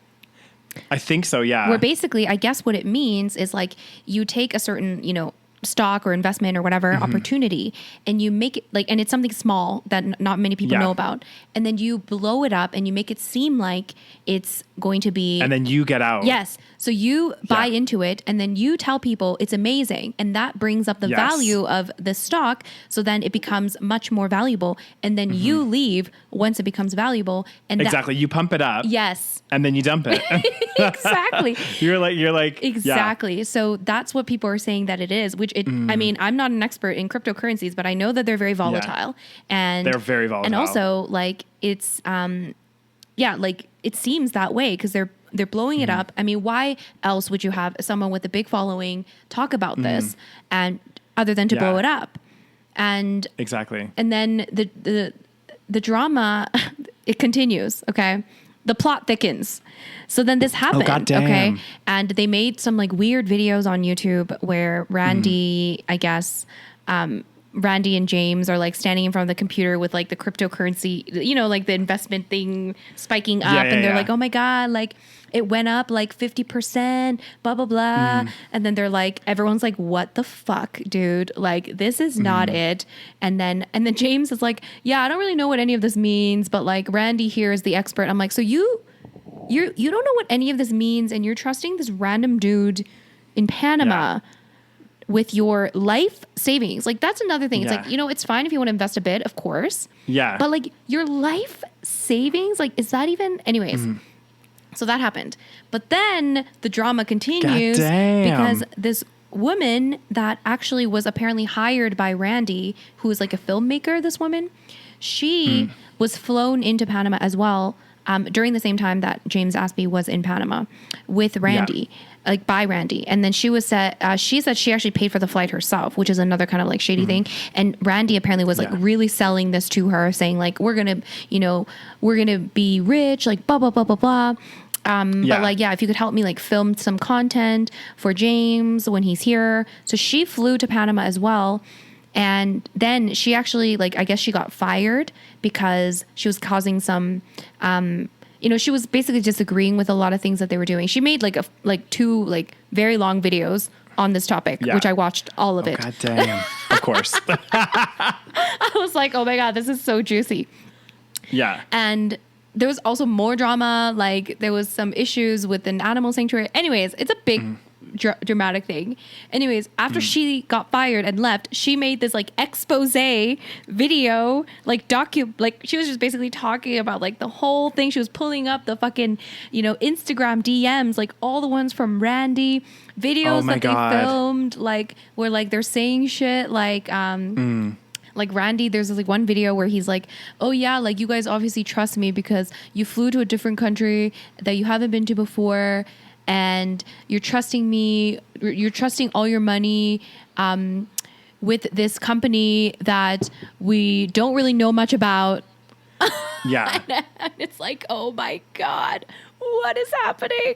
[SPEAKER 1] I think so. Yeah.
[SPEAKER 2] Where basically, I guess what it means is like you take a certain, you know, stock or investment or whatever opportunity and you make it like, and it's something small that not many people know about. And then you blow it up and you make it seem like it's going to be.
[SPEAKER 1] And then you get out.
[SPEAKER 2] Yes. So you buy into it and then you tell people it's amazing. And that brings up the value of the stock. So then it becomes much more valuable. And then you leave once it becomes valuable. And
[SPEAKER 1] exactly. You pump it up.
[SPEAKER 2] Yes.
[SPEAKER 1] And then you dump it.
[SPEAKER 2] Exactly.
[SPEAKER 1] You're like.
[SPEAKER 2] Exactly. Yeah. So that's what people are saying that it is, which I mean, I'm not an expert in cryptocurrencies, but I know that they're very volatile and
[SPEAKER 1] they're very volatile.
[SPEAKER 2] And also like it's, like it seems that way because they're blowing it up. I mean, why else would you have someone with a big following talk about this and other than to blow it up? And
[SPEAKER 1] exactly.
[SPEAKER 2] And then the drama, it continues. Okay. The plot thickens. So then this happened.
[SPEAKER 1] Oh, goddamn.
[SPEAKER 2] Okay. And they made some like weird videos on YouTube where Randy, I guess, Randy and James are like standing in front of the computer with like the cryptocurrency, you know, like the investment thing spiking up. And they're like, oh my God, like it went up like 50%, blah, blah, blah. And then they're like, everyone's like, what the fuck, dude? Like, this is not it. And then James is like, yeah, I don't really know what any of this means, but like Randy here is the expert. I'm like, so you don't know what any of this means and you're trusting this random dude in Panama with your life savings. Like that's another thing. It's like, you know, it's fine if you want to invest a bit, of course.
[SPEAKER 1] Yeah.
[SPEAKER 2] But like your life savings, like is that even anyways? So that happened. But then the drama continues because this woman that actually was apparently hired by Randy, who is like a filmmaker, this woman, she was flown into Panama as well during the same time that James Aspey was in Panama with Randy. Like by Randy. And then she said she actually paid for the flight herself, which is another kind of like shady thing. And Randy apparently was like really selling this to her, saying like, we're going to be rich, like blah, blah, blah, blah, blah. But like, if you could help me like film some content for James when he's here. So she flew to Panama as well. And then she actually like, I guess she got fired because she was causing some, she was basically disagreeing with a lot of things that they were doing. She made two very long videos on this topic, which I watched all of it.
[SPEAKER 1] God damn. Of course.
[SPEAKER 2] I was like, oh my God, this is so juicy.
[SPEAKER 1] Yeah.
[SPEAKER 2] And there was also more drama. Like there was some issues with an animal sanctuary. Anyways, it's a big dramatic thing. Anyways, after she got fired and left, she made this like expose video, she was just basically talking about like the whole thing. She was pulling up the fucking, Instagram DMs, like all the ones from Randy, videos that they filmed, like where like they're saying shit like Randy, there's like one video where he's like, oh yeah, like you guys obviously trust me because you flew to a different country that you haven't been to before. And you're trusting me, you're trusting all your money with this company that we don't really know much about.
[SPEAKER 1] Yeah.
[SPEAKER 2] And it's like, oh my God, what is happening?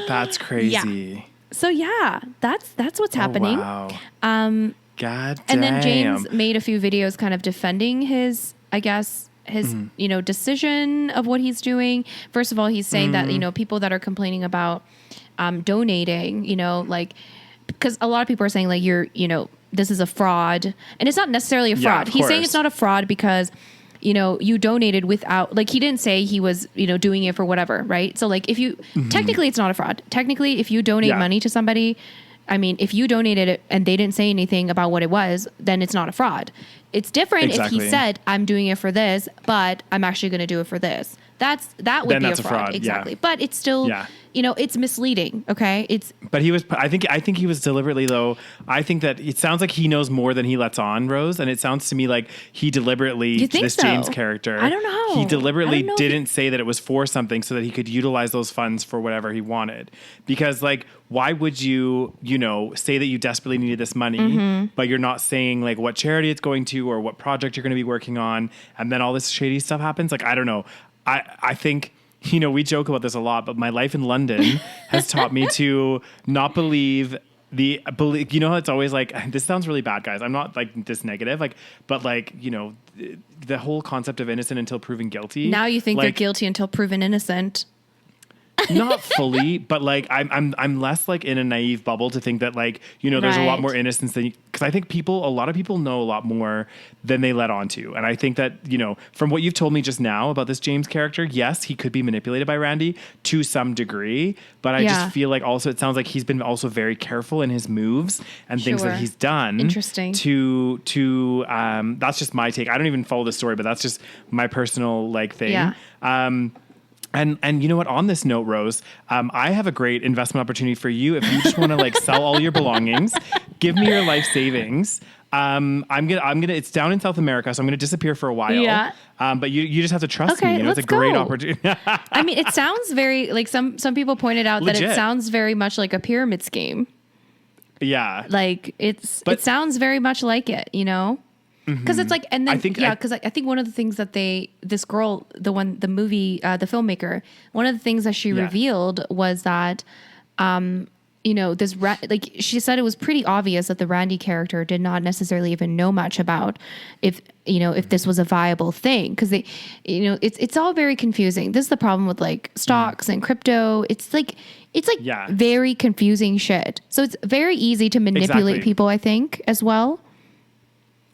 [SPEAKER 1] That's crazy.
[SPEAKER 2] Yeah. So yeah, that's what's happening.
[SPEAKER 1] Wow.
[SPEAKER 2] God
[SPEAKER 1] damn.
[SPEAKER 2] And then James made a few videos kind of defending his, I guess, his, decision of what he's doing. First of all, he's saying that, people that are complaining about donating, because a lot of people are saying like, this is a fraud, and it's not necessarily a fraud. He's saying it's not a fraud because, you donated without, like, he didn't say he was, doing it for whatever. Right. So like if you, technically it's not a fraud. Technically, if you donate money to somebody, I mean, if you donated it and they didn't say anything about what it was, then it's not a fraud. It's different if he said, I'm doing it for this, but I'm actually going to do it for this. That would be a fraud. Exactly. But it's still, it's misleading. Okay.
[SPEAKER 1] But I think he was deliberately though. I think that it sounds like he knows more than he lets on, Rose. And it sounds to me like he deliberately, this so? James character,
[SPEAKER 2] I don't know.
[SPEAKER 1] He deliberately didn't say that it was for something so that he could utilize those funds for whatever he wanted. Because like, why would you, say that you desperately needed this money, but you're not saying like what charity it's going to or what project you're going to be working on. And then all this shady stuff happens. Like, I don't know. I think, we joke about this a lot, but my life in London has taught me to not believe it's always like, this sounds really bad, guys. I'm not like this negative, like, but like, the whole concept of innocent until proven guilty.
[SPEAKER 2] Now you think they're guilty until proven innocent.
[SPEAKER 1] Not fully, but like I'm less like in a naive bubble to think that like, there's a lot more innocence than, because I think a lot of people know a lot more than they let on to. And I think that, from what you've told me just now about this James character, yes, he could be manipulated by Randy to some degree, but I just feel like also it sounds like he's been also very careful in his moves and things that he's done.
[SPEAKER 2] Interesting.
[SPEAKER 1] To that's just my take. I don't even follow the story, but that's just my personal like thing.
[SPEAKER 2] Yeah.
[SPEAKER 1] And you know what? On this note, Rose, I have a great investment opportunity for you. If you just want to like sell all your belongings, give me your life savings. I'm gonna. It's down in South America, so I'm gonna disappear for a while. Yeah. But you just have to trust me. It's a great opportunity.
[SPEAKER 2] I mean, it sounds very like some people pointed out that it sounds very much like a pyramid scheme.
[SPEAKER 1] Yeah.
[SPEAKER 2] Like it sounds very much like it, Because it's like, and then, because I think one of the things that this girl, the filmmaker, one of the things that she revealed was that, she said it was pretty obvious that the Randy character did not necessarily even know much about if this was a viable thing. Cause it's all very confusing. This is the problem with like stocks and crypto. It's like very confusing shit. So it's very easy to manipulate people, I think, as well.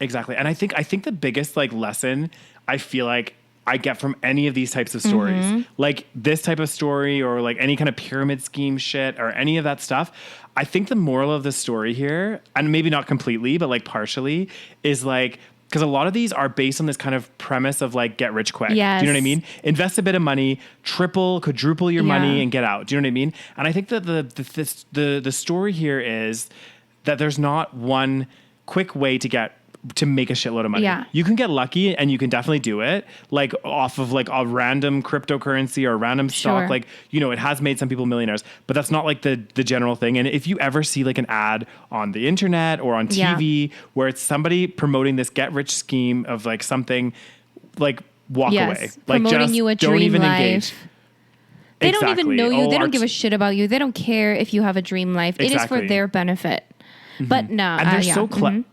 [SPEAKER 1] Exactly. And I think the biggest like lesson I feel like I get from any of these types of stories, like this type of story or like any kind of pyramid scheme shit or any of that stuff, I think the moral of the story here, and maybe not completely, but like partially, is like, because a lot of these are based on this kind of premise of like get rich quick.
[SPEAKER 2] Yes.
[SPEAKER 1] Do you know what I mean? Invest a bit of money, quadruple your money and get out. Do you know what I mean? And I think that the story here is that there's not one quick way to make a shitload of money.
[SPEAKER 2] Yeah.
[SPEAKER 1] You can get lucky and you can definitely do it like off of like a random cryptocurrency or a random stock. Like, it has made some people millionaires, but that's not like the general thing. And if you ever see like an ad on the internet or on TV where it's somebody promoting this get rich scheme of like something, like walk away. Like
[SPEAKER 2] promoting
[SPEAKER 1] just
[SPEAKER 2] you a dream
[SPEAKER 1] don't even
[SPEAKER 2] life.
[SPEAKER 1] Engage.
[SPEAKER 2] They don't even know you. They don't give a shit about you. They don't care if you have a dream life. It is for their benefit. But no.
[SPEAKER 1] And they're so clever.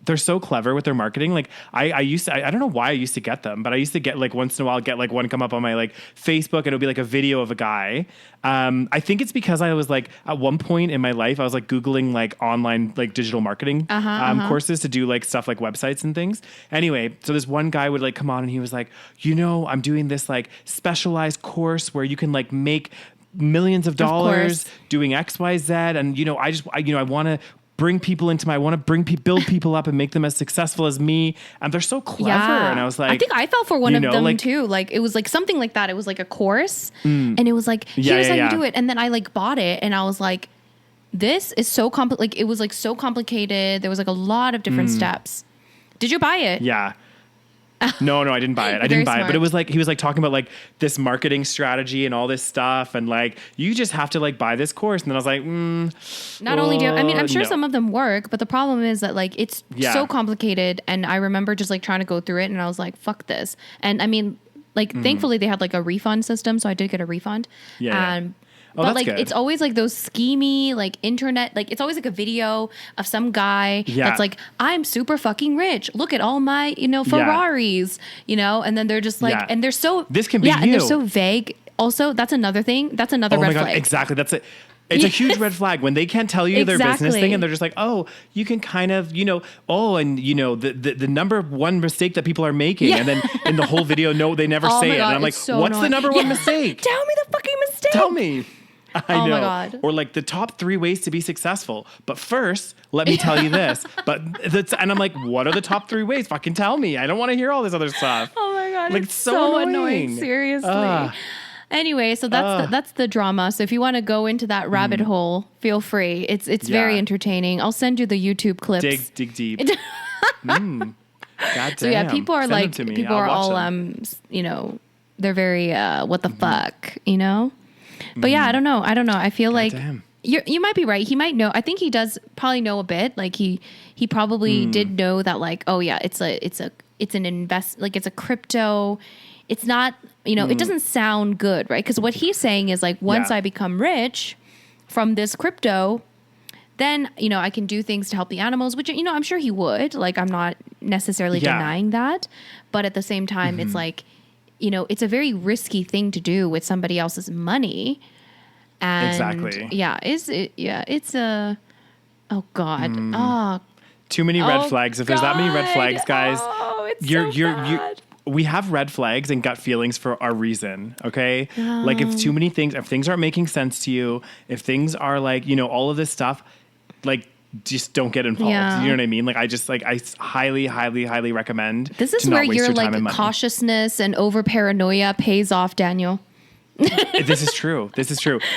[SPEAKER 1] They're so clever with their marketing. Like I used to, I don't know why I used to get them, but I used to get like once in a while, get like one come up on my like Facebook and it'll be like a video of a guy. I think it's because I was like at one point in my life, I was like Googling like online, like digital marketing courses to do like stuff like websites and things. Anyway, so this one guy would like come on and he was like, I'm doing this like specialized course where you can like make millions of dollars doing X, Y, Z. And, I want to bring people I want to build people up and make them as successful as me. And they're so clever. Yeah. And I was like,
[SPEAKER 2] I think I fell for one of them too. Like it was like something like that. It was like a course and it was like, here's how you do it. And then I like bought it and I was like, this is so like, it was like so complicated. There was like a lot of different steps. Did you buy it?
[SPEAKER 1] Yeah. No, I didn't buy it. I didn't buy it. But it was like, he was like talking about like this marketing strategy and all this stuff. And like, you just have to like buy this course. And then I was like,
[SPEAKER 2] not only do I mean, I'm sure some of them work, but the problem is that like, it's so complicated. And I remember just like trying to go through it and I was like, fuck this. And I mean, like, thankfully they had like a refund system. So I did get a refund. But like, it's always like those schemy, like internet, like it's always like a video of some guy that's like, I'm super fucking rich. Look at all my, Ferraris, and then they're just like, and they're so,
[SPEAKER 1] this can be you.
[SPEAKER 2] And they're so vague. Also, that's another thing. That's another red flag.
[SPEAKER 1] Exactly. That's it. It's a huge red flag when they can't tell you their business thing and they're just like, oh, you can kind of, the number one mistake that people are making. And then in the whole video, no, they never say it. And I'm like, what's the number one mistake?
[SPEAKER 2] Tell me the fucking mistake.
[SPEAKER 1] Tell me. I know.
[SPEAKER 2] My God.
[SPEAKER 1] Or like the top 3 ways to be successful. But first, let me tell you this. And I'm like, what are the top 3 ways? Fucking tell me. I don't want to hear all this other stuff.
[SPEAKER 2] Oh my God.
[SPEAKER 1] Like
[SPEAKER 2] it's so
[SPEAKER 1] annoying.
[SPEAKER 2] Seriously. Anyway, so that's the drama. So if you want to go into that rabbit hole, feel free. It's very entertaining. I'll send you the YouTube clips.
[SPEAKER 1] Dig deep. God damn.
[SPEAKER 2] So yeah, people are
[SPEAKER 1] Send
[SPEAKER 2] like,
[SPEAKER 1] them to me.
[SPEAKER 2] people
[SPEAKER 1] I'll
[SPEAKER 2] are
[SPEAKER 1] watch
[SPEAKER 2] all
[SPEAKER 1] them.
[SPEAKER 2] you know, they're very what the fuck, you know. But yeah, I don't know. I feel like
[SPEAKER 1] damn.
[SPEAKER 2] you might be right. He might know. I think he does probably know a bit. Like he probably did know that. Like, oh yeah, it's an invest. Like it's a crypto. It's not. You know, it doesn't sound good, right? Because what he's saying is like, once I become rich from this crypto, then, you know, I can do things to help the animals, which, you know, I'm sure he would. Like, I'm not necessarily denying that. But at the same time, it's like, you know, it's a very risky thing to do with somebody else's money. And
[SPEAKER 1] exactly.
[SPEAKER 2] Yeah, it's a, oh God.
[SPEAKER 1] Too many red flags. If there's that many red flags, guys,
[SPEAKER 2] it's
[SPEAKER 1] we have red flags and gut feelings for our reason, okay? Like if too many things, if things aren't making sense to you, if things are like, you know, all of this stuff, like just don't get involved.
[SPEAKER 2] Yeah.
[SPEAKER 1] You know what I mean? Like I highly, highly, highly recommend.
[SPEAKER 2] This is where your like cautiousness and over paranoia pays off, Daniel.
[SPEAKER 1] This is true.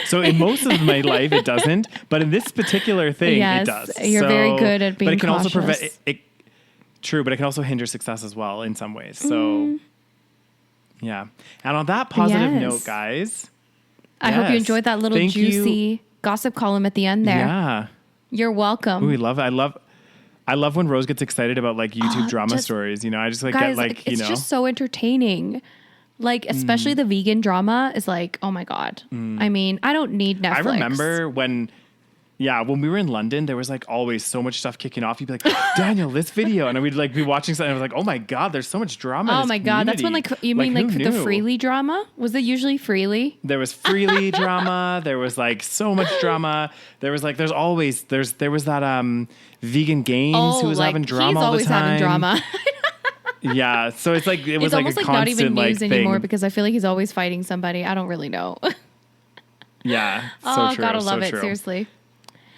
[SPEAKER 1] So in most of my life, it doesn't, but in this particular thing, it does.
[SPEAKER 2] You're very good at being
[SPEAKER 1] But it can
[SPEAKER 2] cautious.
[SPEAKER 1] also prevent it. True, but it can also hinder success as well in some ways. So, yeah. And on that positive note, guys,
[SPEAKER 2] I hope you enjoyed that little juicy gossip column at the end there.
[SPEAKER 1] Yeah.
[SPEAKER 2] You're welcome.
[SPEAKER 1] Ooh, we love it. I love when Rose gets excited about like YouTube drama stories. You know, I just like
[SPEAKER 2] guys,
[SPEAKER 1] get like,
[SPEAKER 2] it's just so entertaining. Like, especially the vegan drama is like, oh my God. I mean, I don't need Netflix.
[SPEAKER 1] I remember when we were in London, there was like always so much stuff kicking off. You'd be like, Daniel, this video. And we'd like be watching something. And I was like, oh my God, there's so much drama.
[SPEAKER 2] Oh my God. That's when like, you mean like the Freely drama? Was it usually Freely?
[SPEAKER 1] There was Freely drama. There was like so much drama. There was like, there was that Vegan Games who was having drama all the time.
[SPEAKER 2] He's always having drama.
[SPEAKER 1] Yeah. So it's like, it was like
[SPEAKER 2] almost
[SPEAKER 1] a
[SPEAKER 2] like
[SPEAKER 1] constant
[SPEAKER 2] not even news
[SPEAKER 1] like
[SPEAKER 2] anymore
[SPEAKER 1] thing.
[SPEAKER 2] because I feel like he's always fighting somebody. I don't really know.
[SPEAKER 1] Yeah.
[SPEAKER 2] So true. Gotta love it.
[SPEAKER 1] True.
[SPEAKER 2] Seriously.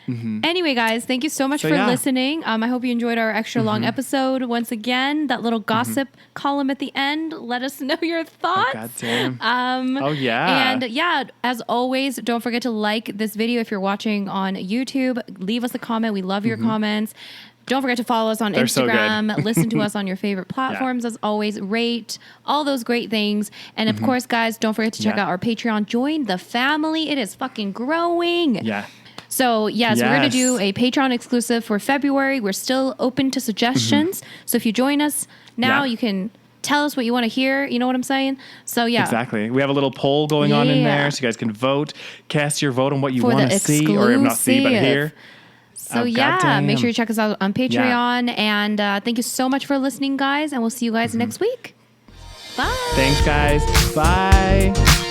[SPEAKER 2] Anyway, guys, thank you so much for listening. I hope you enjoyed our extra long episode. Once again, that little gossip column at the end. Let us know your thoughts.
[SPEAKER 1] Oh, God damn.
[SPEAKER 2] And yeah, as always, don't forget to like this video if you're watching on YouTube. Leave us a comment. We love your comments. Don't forget to follow us on Instagram. Listen to us on your favorite platforms. As always, rate, all those great things. And of course, guys, don't forget to check out our Patreon. Join the family. It is fucking growing.
[SPEAKER 1] Yeah.
[SPEAKER 2] So, yes, we're going to do a Patreon exclusive for February. We're still open to suggestions. So if you join us now, you can tell us what you want to hear. You know what I'm saying? So, yeah.
[SPEAKER 1] Exactly. We have a little poll going on in there so you guys can vote. Cast your vote on what you want to see or not see, but hear.
[SPEAKER 2] So, make sure you check us out on Patreon. And thank you so much for listening, guys. And we'll see you guys next week. Bye.
[SPEAKER 1] Thanks, guys. Bye.